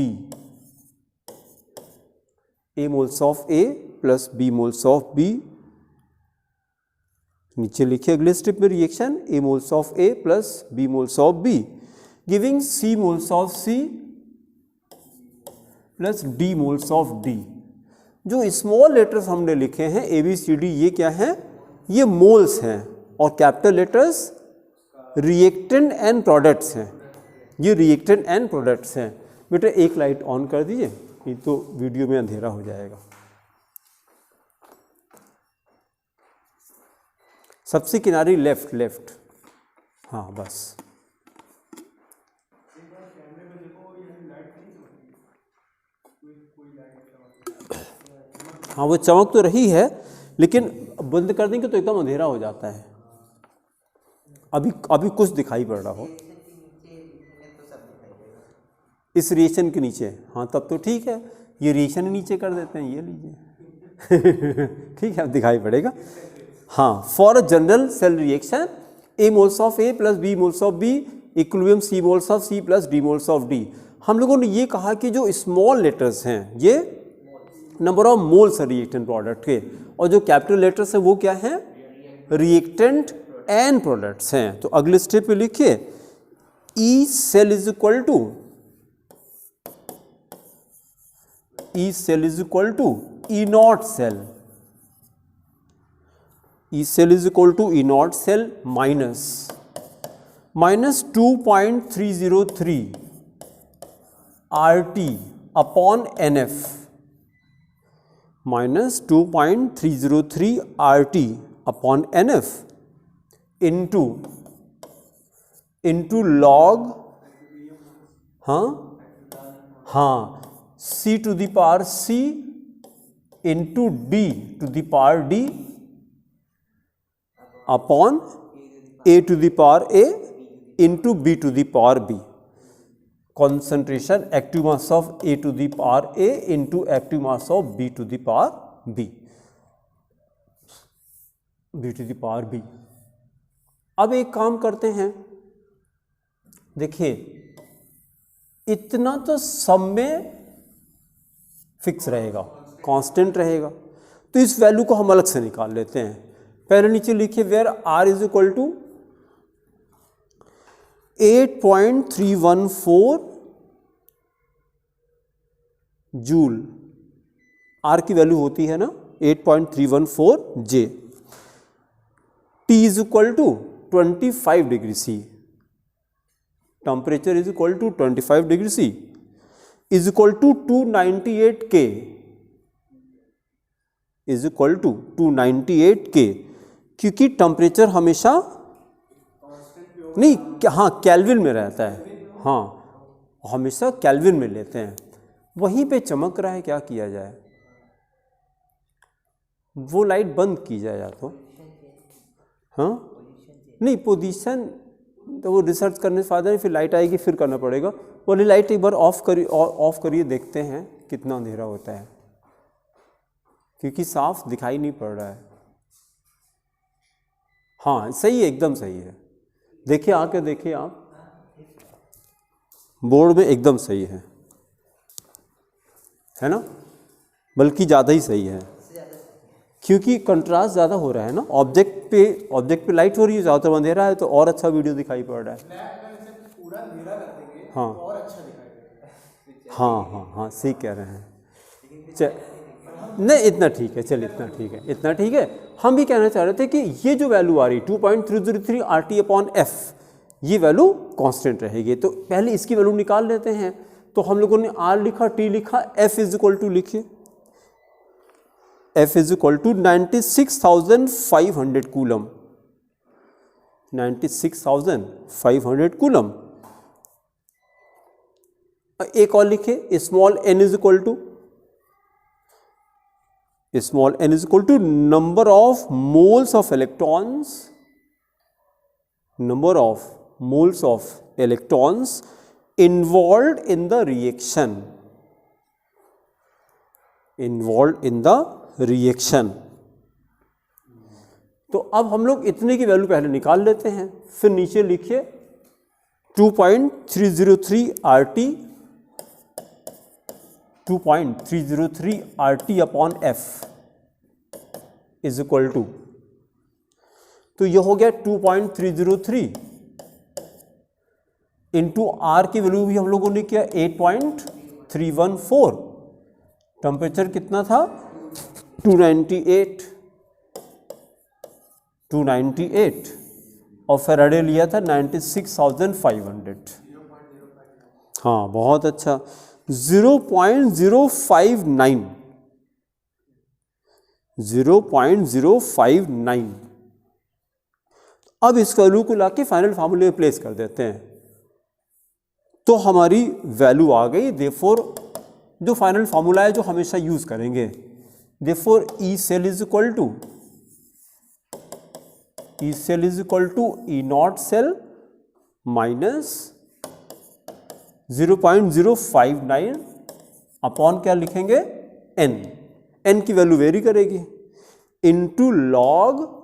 A: A moles of A plus B moles of B, नीचे लिखिए अगले स्टेप में reaction A moles of A plus B moles of B giving C moles of C plus D moles of D। जो small letters हमने लिखे हैं ABCD, ये क्या है? ये मोल्स हैं, और capital letters reactant and products हैं। ये रिएक्टेंट एंड प्रोडक्ट्स हैं। बेटा एक लाइट ऑन कर दीजिए, ये तो वीडियो में अंधेरा हो जाएगा। सबसे किनारे लेफ्ट लेफ्ट, हाँ बस। हाँ वो चमक तो रही है, लेकिन बंद कर देंगे तो एकदम अंधेरा हो जाता है। अभी कुछ दिखाई पड़ रहा हो इस रिएक्शन के नीचे, हाँ तब तो ठीक है। ये रिएक्शन नीचे कर देते हैं, ये लीजिए ठीक है, अब दिखाई पड़ेगा। हाँ, for a general cell reaction A moles of A plus B moles of B equilibrium C moles of C plus D moles of D। हम लोगों ने ये कहा कि जो स्मॉल लेटर्स हैं ये नंबर ऑफ मोल्स है रिएक्टेंट प्रोडक्ट के, और जो कैपिटल लेटर्स हैं वो क्या हैं? रिएक्टेंट एंड प्रोडक्ट्स हैं। तो अगले स्टेप पे लिखिए E cell is equal to E cell is equal to E naught cell, E cell is equal to E naught cell minus 2.303 RT upon NF, minus 2.303 RT upon NF into log, हाँ C to the power C into D to the power D upon A to the power A into B to the power B. Concentration active mass of A to the power A into active mass of B to the power B, B to the power B। अब एक काम करते हैं, देखिए इतना तो सब में फिक्स रहेगा, कांस्टेंट रहेगा, तो इस वैल्यू को हम अलग से निकाल लेते हैं। पहले नीचे लिखिए where R is equal to 8.314 joule, R की वैल्यू होती है ना 8.314 J। T is equal to 25 degree C, temperature is equal to 25 degree C is equal to 298 K, is equal to 298 K, क्योंकि टेम्परेचर हमेशा नहीं, हाँ केल्विन में रहता है, हाँ हमेशा केल्विन में लेते हैं। वहीं पे चमक रहा है, क्या किया जाए? वो लाइट बंद की जाए या तो, हाँ नहीं पोजीशन तो वो रिसर्च करने से फायदा नहीं, फिर लाइट आएगी फिर करना पड़ेगा। वाली लाइट एक बार ऑफ करिए, देखते हैं कितना अंधेरा होता है, क्योंकि साफ दिखाई नहीं पड़ रहा है। हाँ सही है, एकदम सही है, देखिए आके देखिए आप, बोर्ड में एकदम सही है ना, बल्कि ज़्यादा ही सही है, क्योंकि कंट्रास्ट ज़्यादा हो रहा है ना, ऑब्जेक्ट पे लाइट हो रही है, ज़्यादातर अंधेरा है तो और अच्छा वीडियो दिखाई पड़ रहा है।
B: पूरा अंधेरा कर देंगे
A: हाँ
B: तो और अच्छा दिखाई देगा।
A: हाँ सही कह रहे हैं। नहीं इतना ठीक है, चलिए इतना ठीक है। हम भी कहना चाह रहे थे कि ये जो वैल्यू आ रही 2.303 RT अपॉन F, ये वैल्यू कांस्टेंट रहेगी, तो पहले इसकी वैल्यू निकाल लेते हैं। तो हम लोगों ने R लिखा, T लिखा, F इज इक्वल टू लिखिए, F is equal to 96,500 coulomb, 96,500 coulomb. एक और लिखे small n is equal to number of moles of electrons involved in the reaction, involved in the reaction। तो अब हम लोग इतने की वैल्यू पहले निकाल लेते हैं, फिर नीचे लिखिए 2.303 RT, 2.303 RT upon F is equal to, तो ये हो गया 2.303 इंटू आर की वैल्यू भी हम लोगों ने किया 8.314, टेम्परेचर कितना था 298 और फेराडे लिया था 96,500। हाँ बहुत अच्छा, 0.059, 0.059। अब इस वैल्यू को लाके फाइनल फार्मूले में प्लेस कर देते हैं, तो हमारी वैल्यू आ गई। देयरफॉर जो फाइनल फार्मूला है जो हमेशा यूज करेंगे, therefore E cell is equal to E not cell minus 0.059 upon क्या लिखेंगे एन की वैल्यू वेरी करेगी, इनटू लॉग,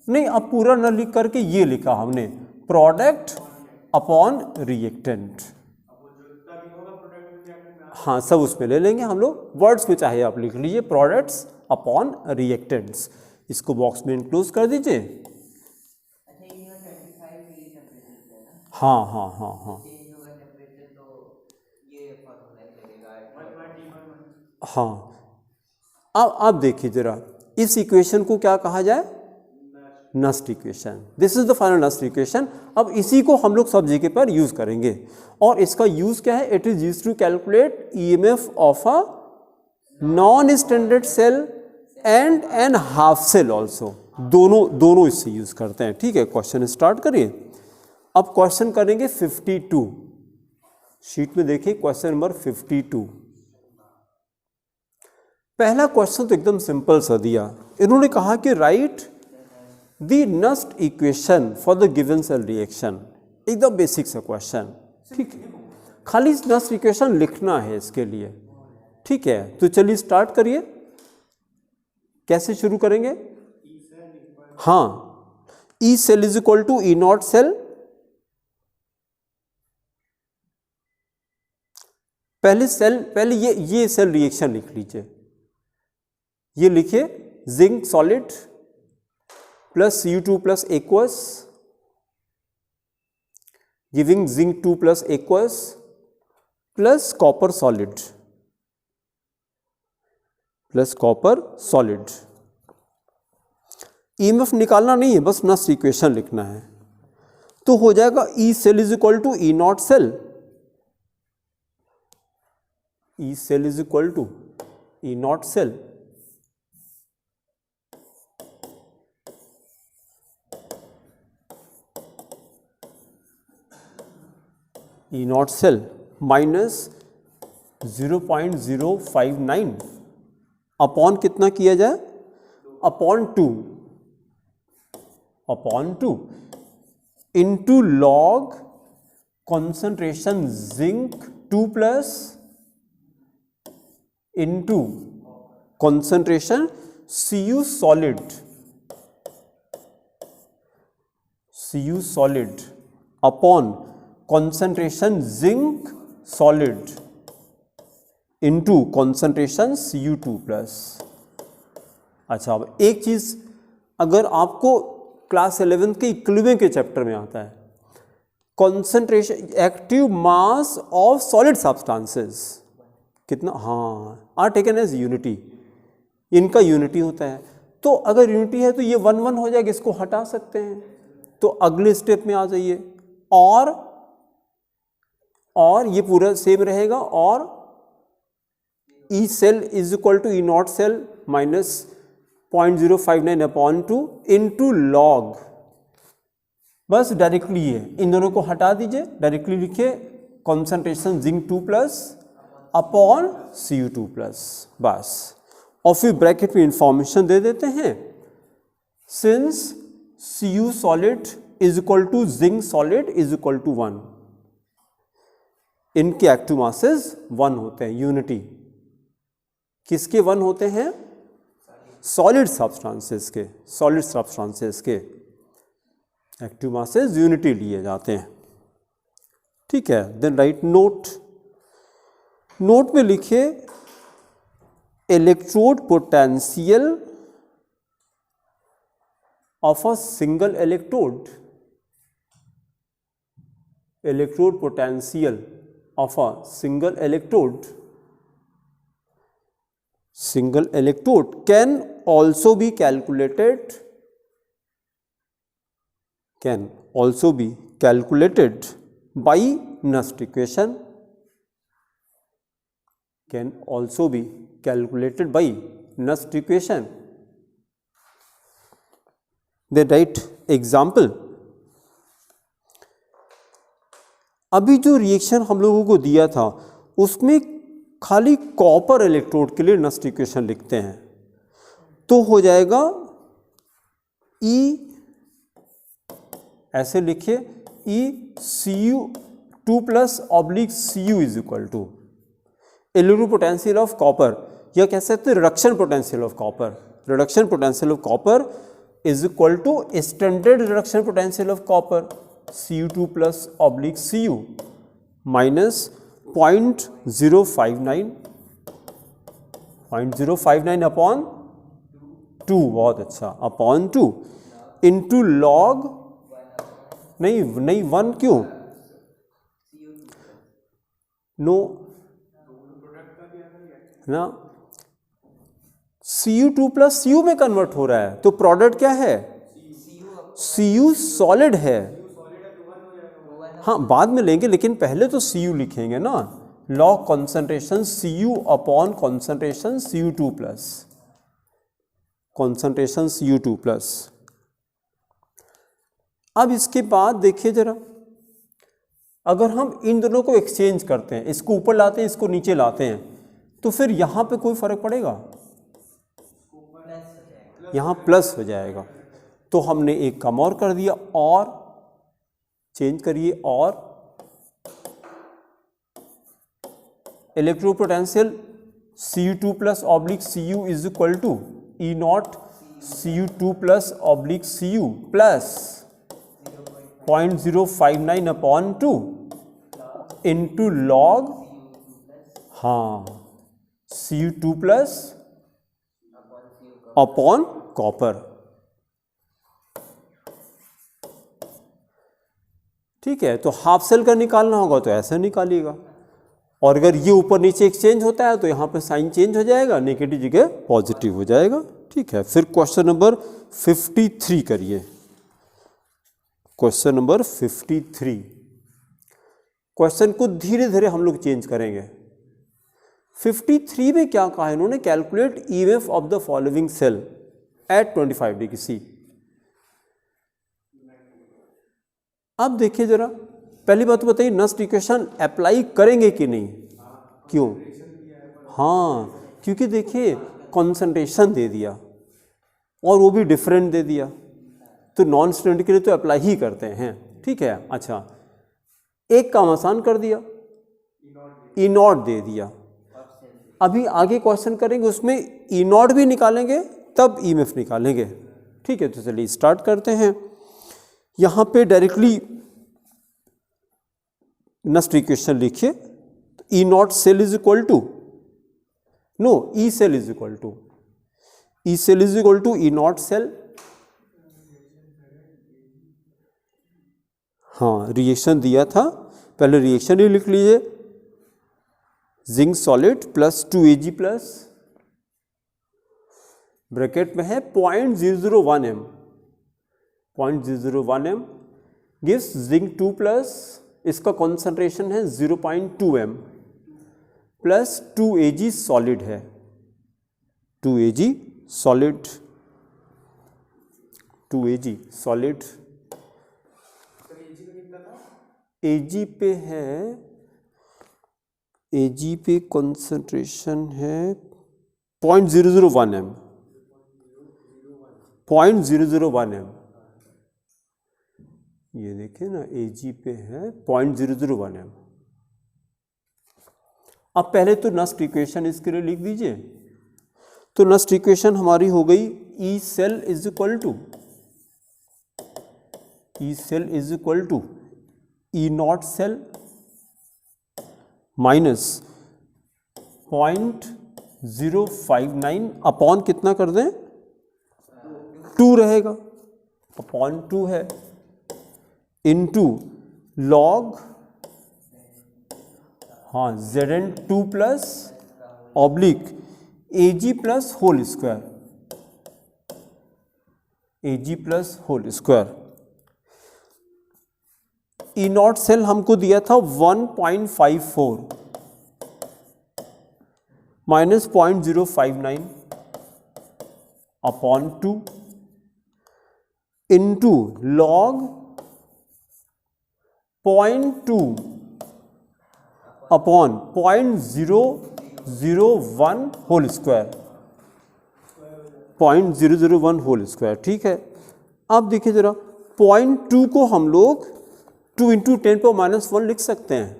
A: नहीं अब पूरा न लिख करके ये लिखा हमने प्रोडक्ट अपॉन रिएक्टेंट। हाँ सब उसमें ले लेंगे हम लोग, वर्ड्स में चाहे आप लिख लीजिए प्रोडक्ट्स अपॉन रिएक्टेंट्स। इसको बॉक्स में इनक्लोज कर दीजिए। हाँ हाँ हाँ हाँ हाँ। अब आप देखिए जरा, इस इक्वेशन को क्या कहा जाए, Nernst equation. This is the final Nernst equation. अब इसी को हम लोग सब जगह पर यूज करेंगे, और इसका यूज क्या है, it is use to calculate EMF of a non standard cell and an half cell also, दोनों इससे यूज करते हैं। ठीक है, क्वेश्चन स्टार्ट करिए। अब क्वेश्चन करेंगे 52, शीट में देखिए क्वेश्चन नंबर 52। पहला क्वेश्चन तो एकदम सिंपल सा दिया, इन्होंने कहा कि write the Nernst equation for the given cell reaction. एकदम बेसिक सा क्वेश्चन, ठीक है, खाली नस्ट इक्वेशन लिखना है इसके लिए। ठीक है, तो चलिए स्टार्ट करिए। कैसे शुरू करेंगे, हाँ, E cell is equal to E not cell. पहले ये सेल रिएक्शन लिख लीजिए, ये लिखिए zinc solid plus Cu2 plus aqueous giving zinc 2 plus aqueous plus copper solid EMF निकालना नहीं है, बस नस्ट इक्वेशन लिखना है। तो हो जाएगा E cell is equal to E not cell, E cell is equal to E not cell E not cell minus 0.059 upon कितना किया जाए, upon 2 into log concentration zinc 2 plus into concentration Cu solid upon concentration zinc solid into concentration Cu2 plus. अच्छा, अब एक चीज अगर आपको class 11 के इक्विलिब्रियम के चैप्टर में आता है, concentration active mass of solid substances कितना, हाँ, आर टेकन एज यूनिटी, इनका यूनिटी होता है। तो अगर यूनिटी है तो ये 1 1 हो जाएगा, इसको हटा सकते हैं। तो अगले स्टेप में आ जाइए, और ये पूरा सेम रहेगा, और E cell is equal to E not cell minus 0.059 upon 2 into log, बस डायरेक्टली है, इन दोनों को हटा दीजिए, डायरेक्टली लिखिए concentration zinc 2 plus upon Cu2 plus, बस। और फिर ब्रैकेट में इंफॉर्मेशन दे देते हैं, since Cu solid is equal to zinc solid is equal to 1, इनके एक्टिव मासेस 1 होते हैं, यूनिटी। किसके 1 होते हैं? सॉलिड सब्सटेंसेस के, सॉलिड सब्सटेंसेस के एक्टिव मासेस यूनिटी लिए जाते हैं। ठीक है, देन राइट नोट। नोट में लिखिए electrode potential of a single electrode, electrode potential of a single electrode, single electrode can also be calculated, can also be calculated by Nast equation, can also be calculated by Nast equation. They write example. अभी जो reaction हम लोगों को दिया था उसमें खाली copper electrode के लिए नस्ट इक्वेशन लिखते हैं तो हो जाएगा E, ऐसे लिखिए E Cu2 plus oblique Cu is equal to electrode potential of copper, या कह सकते हैं reduction potential of copper. Reduction potential of copper is equal to standard reduction potential of copper Cu2 plus oblique Cu minus 0.059 upon 2, बहुत अच्छा, upon 2 into log, नहीं 1 क्यों, no ना, Cu2 plus Cu में कन्वर्ट हो रहा है तो प्रोडक्ट क्या है, Cu सॉलिड है। हाँ बाद में लेंगे लेकिन पहले तो Cu लिखेंगे ना, log concentration Cu upon concentration Cu2 plus, concentration Cu2 plus. अब इसके बाद देखिए जरा, अगर हम इन दोनों को एक्सचेंज करते हैं, इसको ऊपर लाते हैं इसको नीचे लाते हैं, तो फिर यहाँ पे कोई फर्क पड़ेगा, यहाँ प्लस हो जाएगा। तो हमने एक कम और कर दिया, और चेंज करिए, और electrode potential Cu2 plus oblique Cu is equal to E naught Cu2 plus oblique Cu plus 0.059 upon 2 into log, हाँ Cu2 प्लस अपॉन कॉपर। ठीक है, तो हाफ सेल का निकालना होगा तो ऐसा निकालिएगा, और अगर ये ऊपर नीचे एक्सचेंज होता है तो यहाँ पे साइन चेंज हो जाएगा, नेगेटिव जगह पॉजिटिव हो जाएगा। ठीक है, फिर क्वेश्चन नंबर 53 करिए। क्वेश्चन नंबर 53, क्वेश्चन को धीरे धीरे हम लोग चेंज करेंगे। 53 में क्या कहा इन्होंने, calculate EMF of the following cell at 25 degree C। अब देखिए जरा, पहली बात तो बताइए नस्ट इक्वेशन अप्लाई करेंगे कि नहीं, क्यों, हाँ क्योंकि देखिए कॉन्सेंट्रेशन दे दिया और वो भी डिफरेंट दे दिया, तो नॉन स्टूडेंट के लिए तो अप्लाई ही करते हैं। ठीक है, अच्छा एक काम आसान कर दिया, ई नॉट दे दिया। अभी आगे क्वेश्चन करेंगे उसमें ई नॉट भी निकालेंगे तब ईएमएफ निकालेंगे। ठीक है, तो चलिए स्टार्ट करते हैं। यहाँ पे डायरेक्टली नस्ट इक्वेशन लिखिए, E not cell is equal to, no E cell is equal to, E cell is equal to E not cell. हाँ रिएक्शन दिया था, पहले रिएक्शन ही लिख लीजिए, zinc solid plus 2Ag plus bracket में है 0.001 m, 0.001 m gives zinc 2 plus, इसका कॉन्सेंट्रेशन है 0.2 m प्लस 2Ag सॉलिड है, 2Ag solid, 2Ag solid. Ag पे है, Ag पे कॉन्सेंट्रेशन है 0.001 m, 0.001 m, ये देखिए ना Ag पे है 0.001 m। अब पहले तो नस्ट इक्वेशन इसके लिए लिख दीजिए। तो नस्ट इक्वेशन हमारी हो गई E cell is equal to E not cell minus 0.059 upon कितना कर दें 2 रहेगा, अपॉन 2 है, इनटू लॉग हाँ Zn2 plus oblique Ag plus whole square, E not cell हमको दिया था 1.54 minus 0.059 upon 2 into log 0.2 upon 0.001 whole square, 0.001 whole square. ठीक है, अब देखिए जरा 0.2 को हम लोग 2 इंटू 10⁻⁻1 लिख सकते हैं,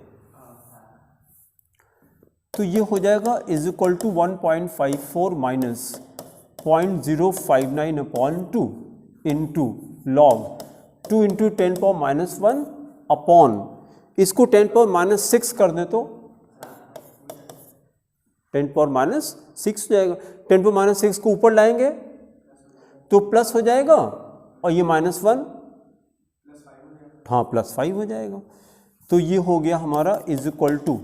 A: तो ये हो जाएगा is equal to 1.54 minus 0.059 upon 2 into log 2 into 10⁻⁻1 upon इसको 10⁻⁻6 कर दें तो 10⁻⁻6 हो जाएगा। 10⁻⁻6 को ऊपर लाएंगे तो प्लस हो जाएगा और ये -1 हाँ +5 हो जाएगा। तो ये हो गया हमारा is equal to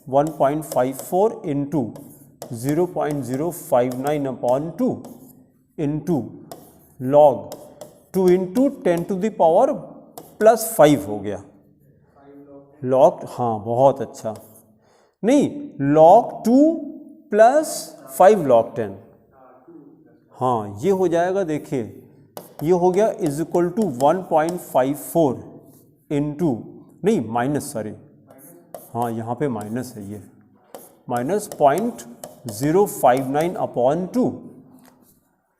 A: 1.54 into 0.059 upon 2 into log 2 into 10⁻+5 हो गया। लॉग हाँ बहुत अच्छा, नहीं log 2 प्लस 5 log 10 हाँ ये हो जाएगा। देखिए ये हो गया इज इक्वल टू 1.54 इंटू नहीं माइनस सॉरी हाँ यहाँ पे माइनस है, ये माइनस 0.059 अपॉन 2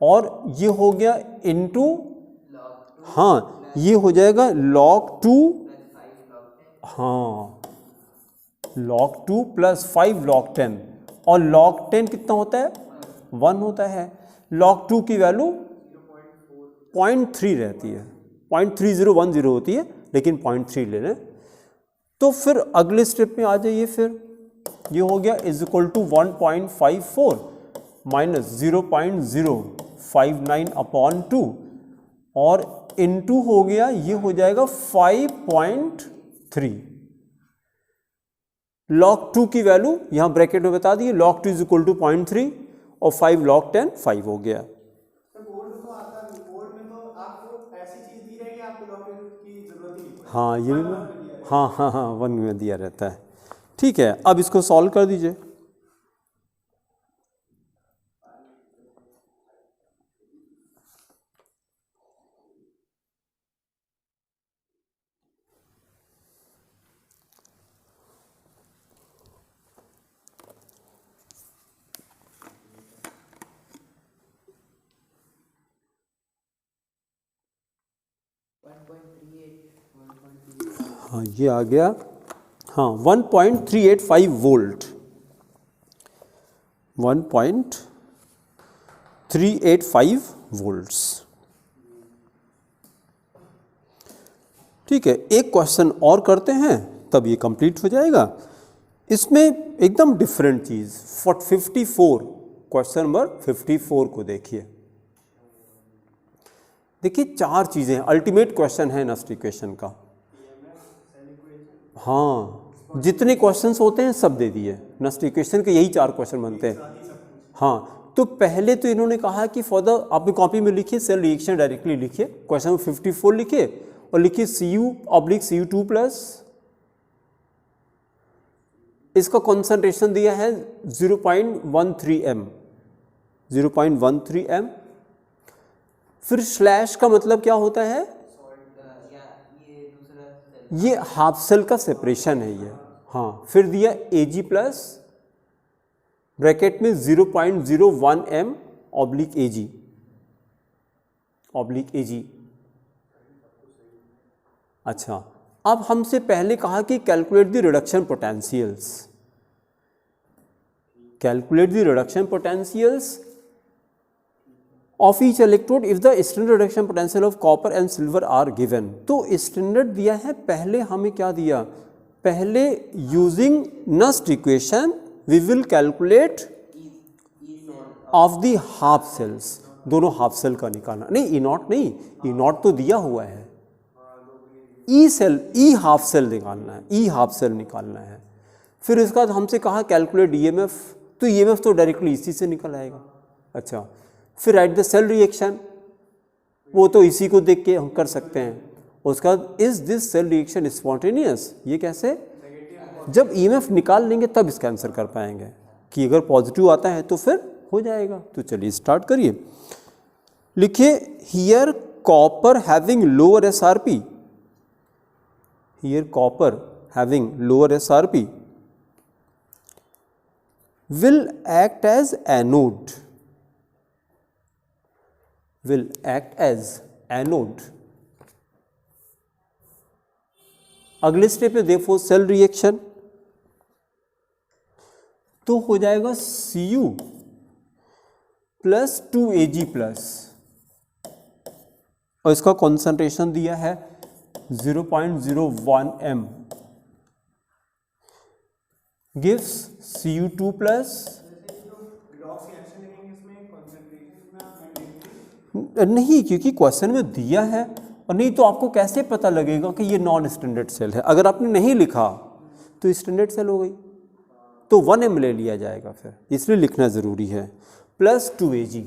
A: और ये हो गया इंटू हाँ ये हो जाएगा log 2 हाँ log 2 प्लस 5 log 10 और log 10 कितना होता है 1 होता है। log 2 की वैल्यू 0.3 रहती है, 0.3010 होती है लेकिन 0.3 ले लें। तो फिर अगले स्टेप में आ जाइए, फिर ये हो गया is equal to 1.54 minus 0.059 upon 2 और इनटू हो गया ये हो जाएगा 5.3। log 2 की वैल्यू यहाँ ब्रैकेट में बता दिए, log 2 इज इक्वल टू 0.3 और 5 log 10 5 हो गया। हाँ ये भी हाँ 1 में दिया रहता है। ठीक है, अब इसको सॉल्व कर दीजिए। हाँ ये आ गया हाँ 1.385 वोल्ट, 1.385 वोल्ट्स। ठीक है, एक क्वेश्चन और करते हैं तब ये कंप्लीट हो जाएगा। इसमें एकदम डिफरेंट चीज़ 54 क्वेश्चन नंबर 54 को देखिए। देखिए 4 चीज़ें अल्टीमेट क्वेश्चन है नस्ट इक्वेशन का। हाँ जितने क्वेश्चंस होते हैं सब दे दिए, नस्ट इक्वेशन के यही 4 क्वेश्चन बनते हैं। हाँ तो पहले तो इन्होंने कहा कि फॉर द आपने कॉपी में लिखिए सेल रिएक्शन डायरेक्टली लिखिए, क्वेश्चन 54 लिखिए और लिखिए Cu/Cu2 प्लस इसका कॉन्सेंट्रेशन दिया है 0.13 m, 0.13 m। फिर स्लैश का मतलब क्या होता है, ये हाफ सेल का सेपरेशन है ये। हाँ फिर दिया Ag प्लस ब्रैकेट में 0.01 m ऑब्लिक Ag। अच्छा अब हमसे पहले कहा कि calculate the reduction potentials, calculate the reduction potentials of each electrode if the standard reduction potential of copper and silver are given. तो स्टैंडर्ड दिया है, पहले हमें क्या दिया, पहले using Nernst equation we will calculate of the half cells, दोनों half cell का निकालना, नहीं ई नॉट नहीं, ई नॉट तो दिया हुआ है, ई सेल, ई हाफ सेल निकालना है, ई हाफ सेल निकालना है। फिर इसके बाद हमसे कहा कैलकुलेट ईएमएफ, तो ईएमएफ तो डायरेक्टली इसी से निकल आएगा। अच्छा, फिर राइट द सेल रिएक्शन, वो तो इसी को देख के हम कर सकते हैं। उसका बाद is this cell reaction spontaneous, ये कैसे, जब ईएमएफ निकाल लेंगे तब इसका आंसर कर पाएंगे कि अगर पॉजिटिव आता है तो फिर हो जाएगा। तो चलिए स्टार्ट करिए, लिखिए here copper having lower SRP, here copper having lower SRP will act as anode, will act as anode। अगले स्टेप पे देखो सेल रिएक्शन, तो हो जाएगा Cu प्लस 2Ag प्लस, और इसका कॉन्सेंट्रेशन दिया है 0.01 m gives Cu2 प्लस, नहीं क्योंकि क्वेश्चन में दिया है, और नहीं तो आपको कैसे पता लगेगा कि ये नॉन स्टैंडर्ड सेल है। अगर आपने नहीं लिखा तो स्टैंडर्ड सेल हो गई, तो 1 m ले लिया जाएगा फिर, इसलिए लिखना ज़रूरी है। Plus 2Ag,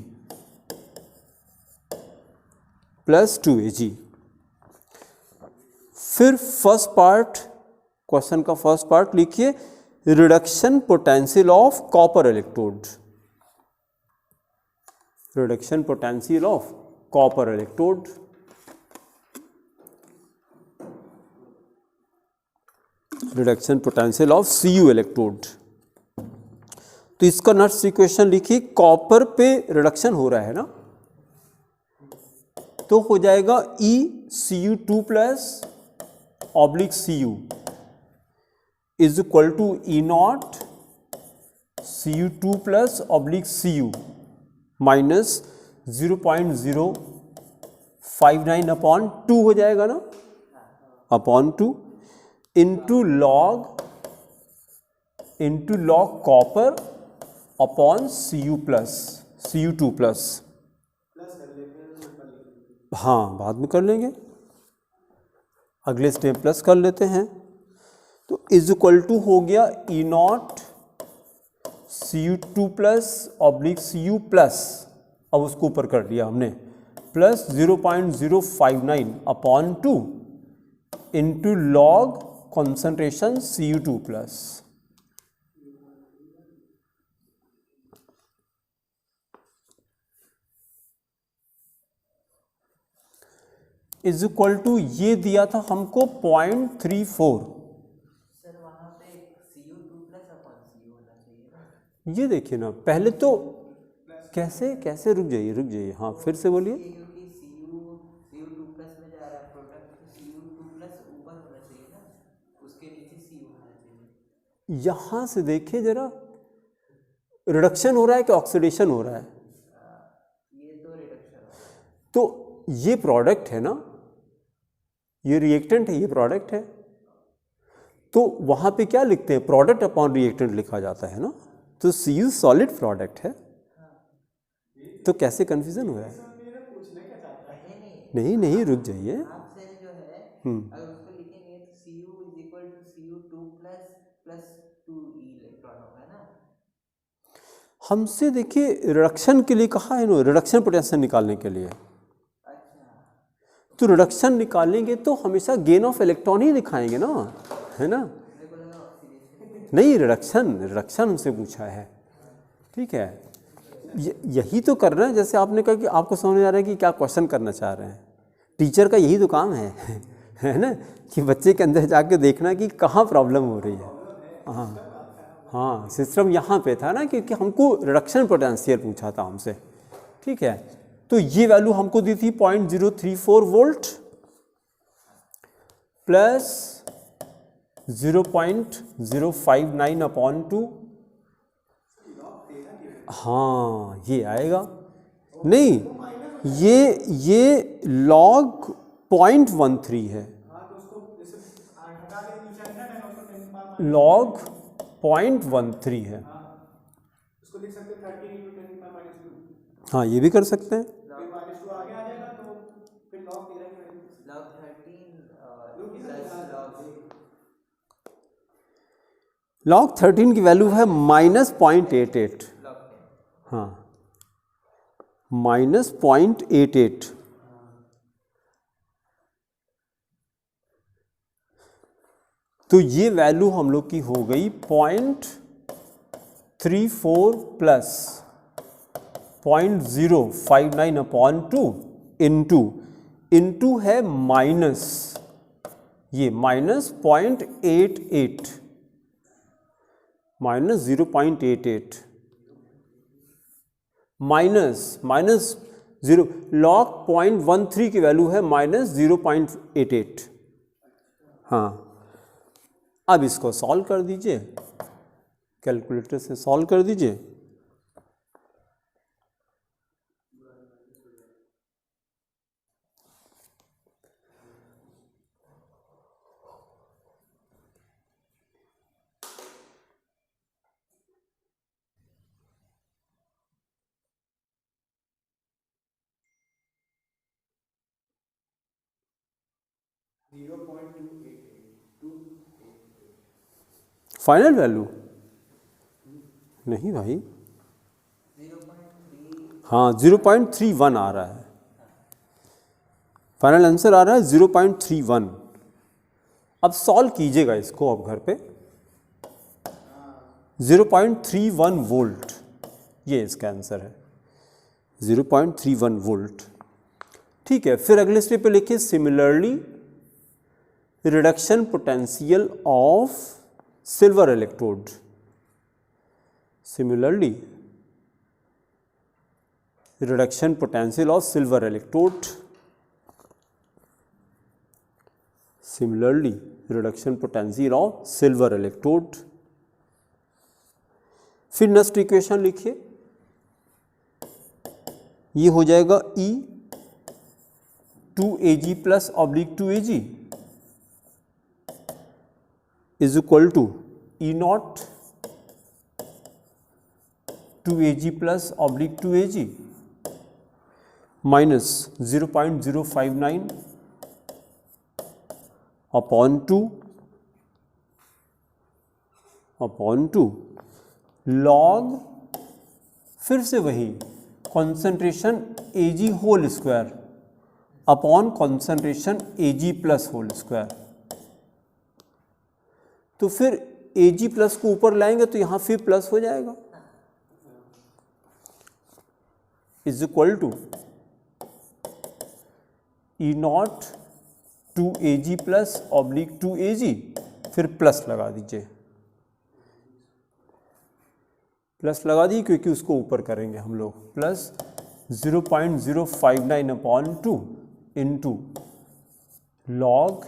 A: plus 2Ag। फिर फर्स्ट पार्ट, क्वेश्चन का फर्स्ट पार्ट लिखिए, reduction potential of copper electrode, reduction potential of copper electrode, reduction potential of Cu electrode. तो इसका नेक्स्ट इक्वेशन लिखिए, कॉपर पे रिडक्शन हो रहा है ना, तो हो जाएगा ECU2 plus oblique Cu is equal to E not Cu2 plus oblique Cu minus 0.059 upon 2 हो जाएगा ना, upon 2 into log copper upon Cu2 plus, हाँ बाद में कर लेंगे, अगले स्टेप प्लस कर लेते हैं। तो इज इक्वल टू हो गया E not Cu2 plus oblique Cu plus, अब उसको ऊपर कर दिया हमने, plus 0.059 upon 2 into log concentration Cu2 plus. Is equal to ये दिया था हमको 0.34, ये देखिए ना, पहले तो कैसे रुक जाइए, हाँ फिर से बोलिए। यहां से देखिए जरा, रिडक्शन हो रहा है कि ऑक्सीडेशन हो रहा है,
B: ये तो रिडक्शन,
A: तो ये प्रोडक्ट है ना, ये रिएक्टेंट है, ये प्रोडक्ट है, तो वहां पे क्या लिखते हैं, प्रोडक्ट अपॉन रिएक्टेंट लिखा जाता है ना, तो Cu सॉलिड प्रोडक्ट है, तो कैसे कंफ्यूजन हो रहा है, नहीं रुक जाइए,
B: अगर उसको लिखेंगे तो Cu is equal to Cu2 plus 2e electron होगा ना।
A: हमसे देखिए रिडक्शन के लिए कहा है ना, रिडक्शन पोटेंशियल निकालने के लिए, तो रिडक्शन निकालेंगे तो हमेशा गेन ऑफ इलेक्ट्रॉन ही दिखाएंगे ना, है ना, नहीं रिडक्शन हमसे पूछा है, ठीक है, यही तो कर रहे हैं। जैसे आपने कहा कि आपको समझ आ रहा है कि क्या क्वेश्चन करना चाह रहे हैं, टीचर का यही तो काम है ना, कि बच्चे के अंदर जाके देखना कि कहाँ प्रॉब्लम हो रही है। हाँ सिस्टम यहाँ पे था ना, क्योंकि हमको रिडक्शन पोटेंशियल पूछा था हमसे, ठीक है। तो ये वैल्यू हमको दी थी 0.034 वोल्ट प्लस 0.059 अपॉन 2 हाँ ये आएगा, नहीं ये log 0.13 है,
B: हाँ तो उसको जैसे हटा के नीचे आना है उसको 10 पावर
A: log 0.13 है।
B: उसको लिख सकते हैं 13 into 10 पावर -2।
A: हाँ ये भी कर सकते हैं।
B: फिर -2 आगे आ जाएगा तो फिर log 13 की वैल्यू
C: log 13
A: log 13 की वैल्यू है -0.88, हाँ -0.88। तो ये वैल्यू हम लोग की हो गई 0.34 प्लस 0.059/2 इंटू है माइनस, ये -0.88 -0.88 माइनस 0, log 0.13 की वैल्यू है -0.88। हाँ अब इसको सॉल्व कर दीजिए, कैलकुलेटर से सॉल्व कर दीजिए। फाइनल वैल्यू नहीं भाई,
C: 0.3
A: हाँ 0.31 आ रहा है, फाइनल आंसर आ रहा है 0.31। अब सॉल्व कीजिएगा इसको अब घर पे। 0.31 वोल्ट ये इसका आंसर है, 0.31 वोल्ट। ठीक है, फिर अगले स्टेप पे लिखिए similarly reduction potential of silver electrode. Similarly reduction potential of silver electrode, similarly reduction potential of silver electrode. फिर नेक्स्ट इक्वेशन लिखिए, ये हो जाएगा E 2Ag plus oblique 2Ag is equal to E naught 2Ag plus oblique 2Ag minus 0.059 upon 2 log, फिर से वही concentration Ag whole square upon concentration Ag plus whole square. तो फिर Ag प्लस को ऊपर लाएंगे तो यहां फिर प्लस हो जाएगा, is equal to E naught 2Ag plus oblique 2Ag, फिर प्लस लगा दीजिए, प्लस लगा दी क्योंकि उसको ऊपर करेंगे हम लोग, plus 0.059 upon 2 into log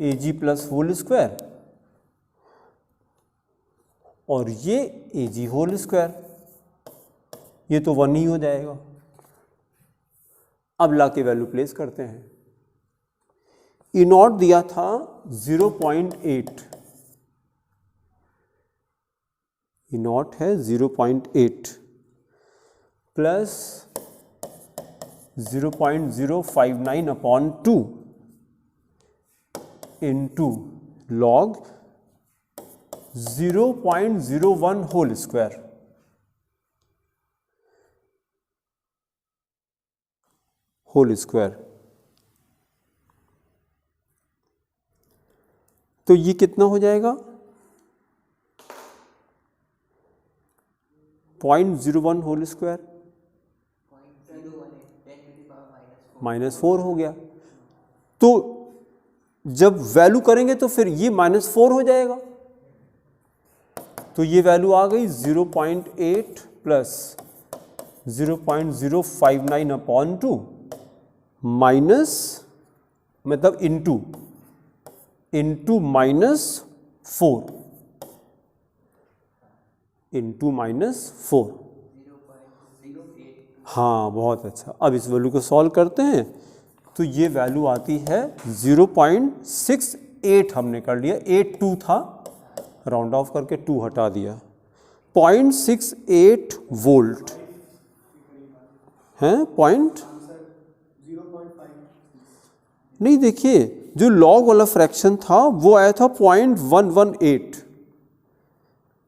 A: Ag plus whole square और ये Ag होल स्क्वायर, ये तो 1 ही हो जाएगा। अब ला के वैल्यू प्लेस करते हैं। E नॉट दिया था 0.8, E नॉट है 0.8 plus 0.059 upon 2 into log 0.01 whole square, तो ये कितना हो जाएगा 0.01 होल स्क्वायर -4 हो गया। तो जब वैल्यू करेंगे तो फिर ये -4 हो जाएगा, तो ये वैल्यू आ गई 0.8 प्लस 0.059 अपॉन 2 माइनस, मतलब इंटू -4 इंटू -4।
C: 0.08।
A: हाँ, बहुत अच्छा। अब इस वैल्यू को सॉल्व करते हैं तो ये वैल्यू आती है 0.68 हमने कर लिया, 82 था, राउंड ऑफ करके 2 हटा दिया, 0.68 वोल्ट हैं। पॉइंट
B: 0.5
A: नहीं, देखिए जो लॉग वाला फ्रैक्शन था वो आया था 0.118।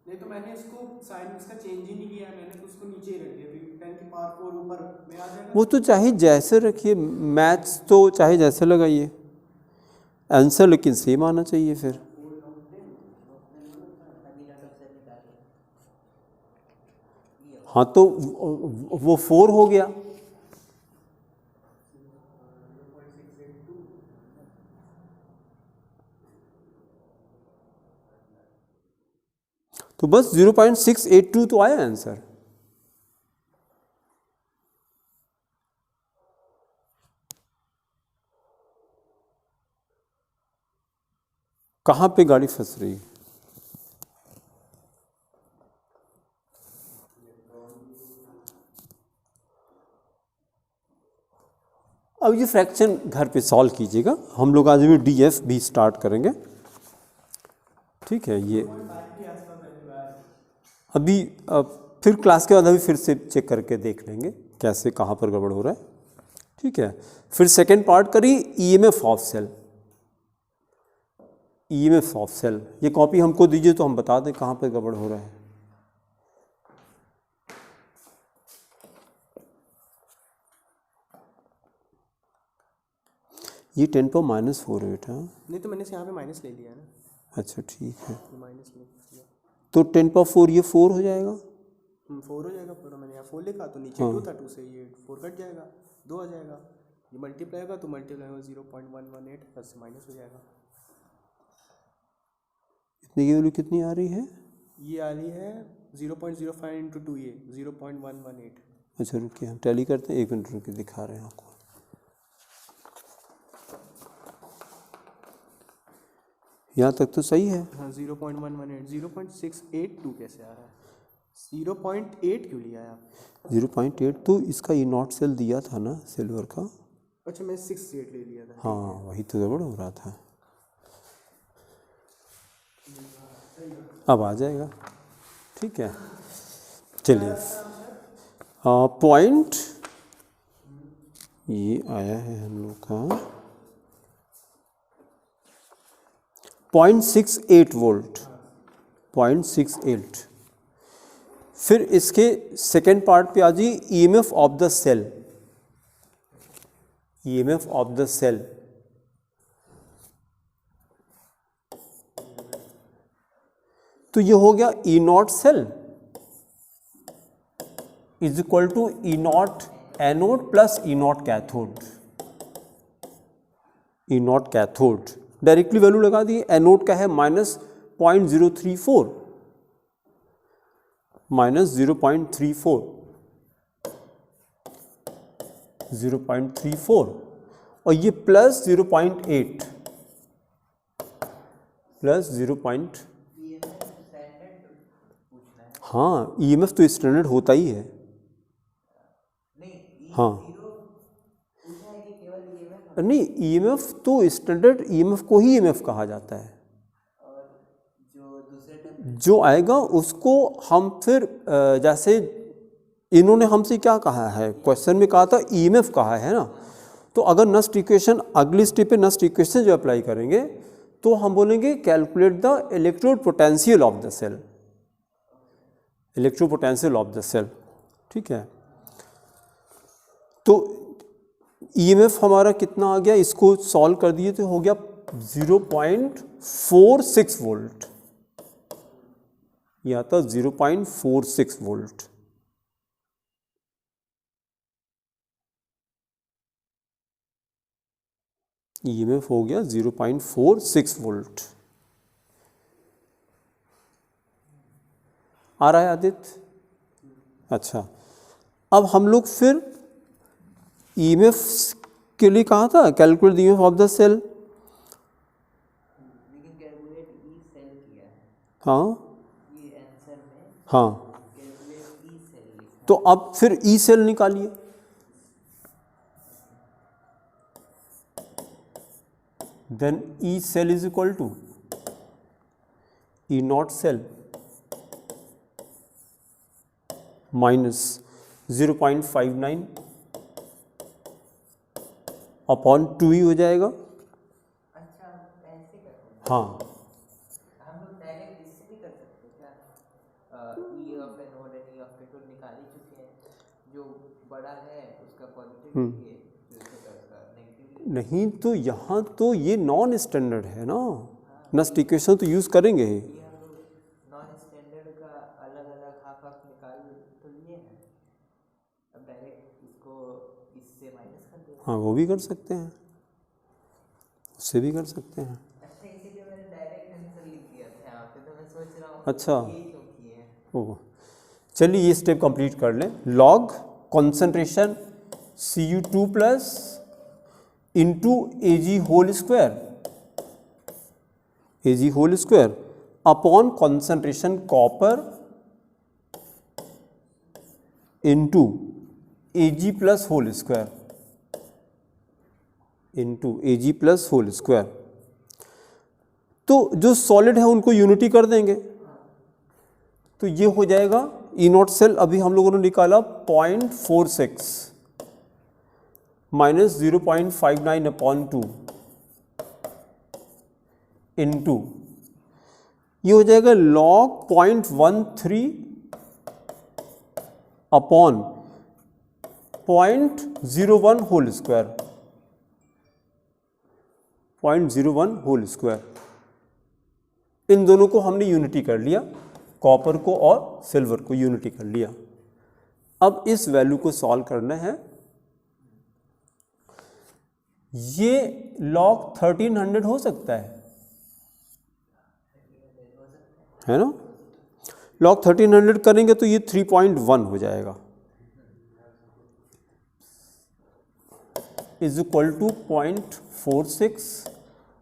B: नहीं तो मैंने इसको साइन इसका चेंज ही नहीं किया, मैंने तो उसको नीचे ही रख दिया, 10 की पावर 4 ऊपर में आ जाएगा।
A: वो तो चाहे जैसे रखिए, मैथ्स तो चाहे जैसे लगाइए, आंसर लेकिन सेम आना चाहिए फिर। हाँ तो वो 4 हो गया। तो बस 0.682 तो आया आंसर। कहाँ पे गाड़ी फंस रही है? अब ये फ्रैक्शन घर पे सॉल्व कीजिएगा, हम लोग आज भी डीएफ भी स्टार्ट करेंगे, ठीक है। ये अभी फिर क्लास के बाद अभी फिर से चेक करके देख लेंगे कैसे कहाँ पर गड़बड़ हो रहा है, ठीक है। फिर सेकेंड पार्ट करिए, EMF of cell. EMF of cell ये कॉपी हमको दीजिए तो हम बता दें कहाँ पर गड़बड़ हो रहा है। ये 10⁻4 है बेटा।
B: नहीं तो मैंने से यहाँ पे माइनस ले लिया है ना,
A: अच्छा ठीक है,
B: माइनस ले लिया
A: तो 10⁻4 ये 4 हो जाएगा।
B: 4 हो जाएगा पूरा। मैंने यहाँ 4 लिखा तो नीचे 2 था, 2 से ये 4 कट जाएगा, 2 आ जाएगा। ये मल्टीप्लाई होगा तो मल्टीप्लाई होगा 0.118 प्लस से माइनस हो जाएगा।
A: इतनी की वैल्यू कितनी आ रही है?
B: ये आ रही है 0.05 इंटू 2, ये 0.118।
A: अच्छा रुकिए, हम टैली करते हैं, 1 मिनट रुके दिखा रहे हैं आपको। यहाँ तक तो सही है।
B: हाँ 0.118, 0.682 कैसे आ रहा है? 0.8 क्यों लिया है आप?
A: 0.8 तो इसका ई नॉट सेल दिया था ना सिल्वर का।
B: अच्छा मैं 6.8 ले लिया था।
A: हाँ वही तो गड़बड़ हो रहा था। अब आ जाएगा, ठीक है। चलिए पॉइंट ये आया है हम लोग का 0.68 वोल्ट, 0.68। फिर इसके सेकेंड पार्ट पे आ जाइए, EMF of the cell. EMF of the cell तो ये हो गया E not cell is equal to E nought anode plus E nought cathode. E nought cathode directly value लगा दी। एनोड का है -0.034, -0.34, 0.34 और ये +0.8, +0. हाँ ईएमएफ तो स्टैंडर्ड होता ही है। हाँ नहीं, ईएमएफ तो स्टैंडर्ड ईएमएफ को ही ईएमएफ कहा जाता है। जो आएगा उसको हम फिर जैसे इन्होंने हमसे क्या कहा है, क्वेश्चन में कहा था ईएमएफ कहा है ना, तो अगर नस्ट इक्वेशन अगली स्टेप पे नस्ट इक्वेशन जो अप्लाई करेंगे तो हम बोलेंगे calculate the electrode potential of the cell, electro potential of the cell, ठीक है। तो ईएमएफ हमारा कितना आ गया, इसको सॉल्व कर दिए तो हो गया 0.46 वोल्ट, यह आता 0.46 वोल्ट। ईएमएफ हो गया 0.46 वोल्ट। आ रहा है आदित्य? अच्छा, अब हम लोग फिर ईएमएफ के लिए कहा था calculate EMF of the cell.
C: लेकिन कैलकुलेट ई सेल किया है।
A: हाँ
C: ये आंसर में
A: हाँ,
C: कैलकुलेट ई सेल लिखा।
A: तो अब फिर ई सेल निकालिए। Then E cell is equal to E not cell minus 0.59 upon 2 हो जाएगा।
C: अच्छा, ऐसे करते हैं।
A: हाँ,
C: हम लोग डायरेक्ट इससे भी कर सकते हैं क्या? E of anode and E of A तो निकाल ही चुके हैं, जो बड़ा है उसका पॉजिटिव लिखिए, जो छोटा उसका नेगेटिव।
A: नहीं तो यहाँ तो ये नॉन स्टैंडर्ड है ना, नेक्स्ट इक्वेशन तो यूज़ करेंगे ही।
C: ये हम लोग नॉन स्टैंडर्ड का अलग अलग हाफ हाफ निकाल तो लिए हैं, अब डायरेक्ट इसको इससे माइनस कर दो।
A: हाँ, वो भी कर सकते हैं, उससे भी कर सकते हैं।
C: अच्छा, इसीलिए मैंने डायरेक्ट आंसर लिख दिया था यहाँ पे, तो मैं सोच रहा हूँ
A: अच्छा।
C: ये क्यों किए हैं।
A: ओह, चलिए ये स्टेप कंप्लीट कर लें। Log concentration Cu2 plus into Ag whole square, Ag whole square upon concentration copper into Ag plus whole square, into Ag plus whole square. तो जो सॉलिड है उनको यूनिटी कर देंगे, तो ये हो जाएगा ई नॉट सेल। अभी हम लोगों ने निकाला 0.46 माइनस 0.59 अपॉन 2 इंटू ये हो जाएगा log 0.13 upon 0.01 whole square, 0.01 whole square. इन दोनों को हमने यूनिटी कर लिया, कॉपर को और सिल्वर को यूनिटी कर लिया। अब इस वैल्यू को सॉल्व करना है। ये लॉग 1300 हो सकता है ना? लॉग 1300 करेंगे तो ये 3.1 हो जाएगा, is equal to 0.46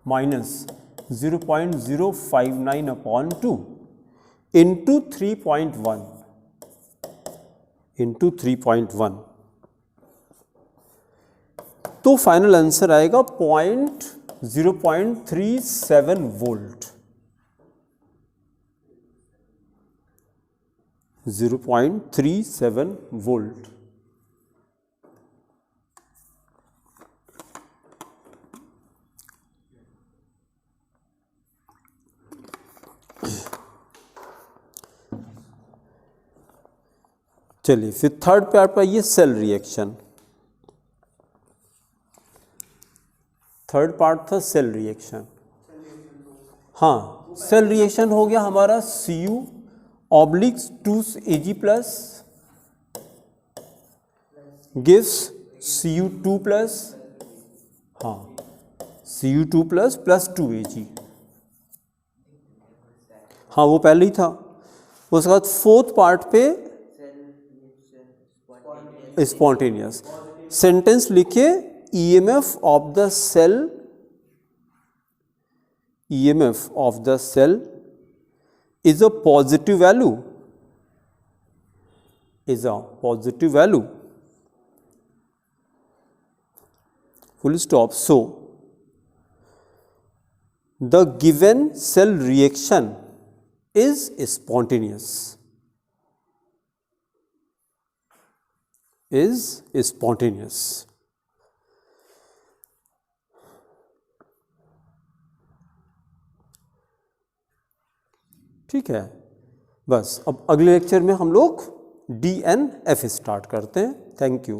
A: minus 0.059 upon 2 into 3.1 into 3.1। तो फाइनल आंसर आएगा 0.37 वोल्ट, 0.37 वोल्ट। चलिए फिर थर्ड पार्ट पर ये सेल रिएक्शन। थर्ड पार्ट था सेल रिएक्शन। हाँ, सेल रिएक्शन हो गया हमारा Cu oblique 2Ag plus gives Cu2 plus, हाँ Cu2 प्लस प्लस 2Ag। हाँ वो पहले ही था। उसके बाद फोर्थ पार्ट पे स्पॉन्टेनियस। सेंटेंस लिखिए, EMF of the cell, EMF of the cell is a positive value, is a positive value, full stop. So the given cell reaction is spontaneous, is spontaneous. ठीक है, बस अब अगले lecture में हम लोग DNF स्टार्ट करते हैं। Thank you.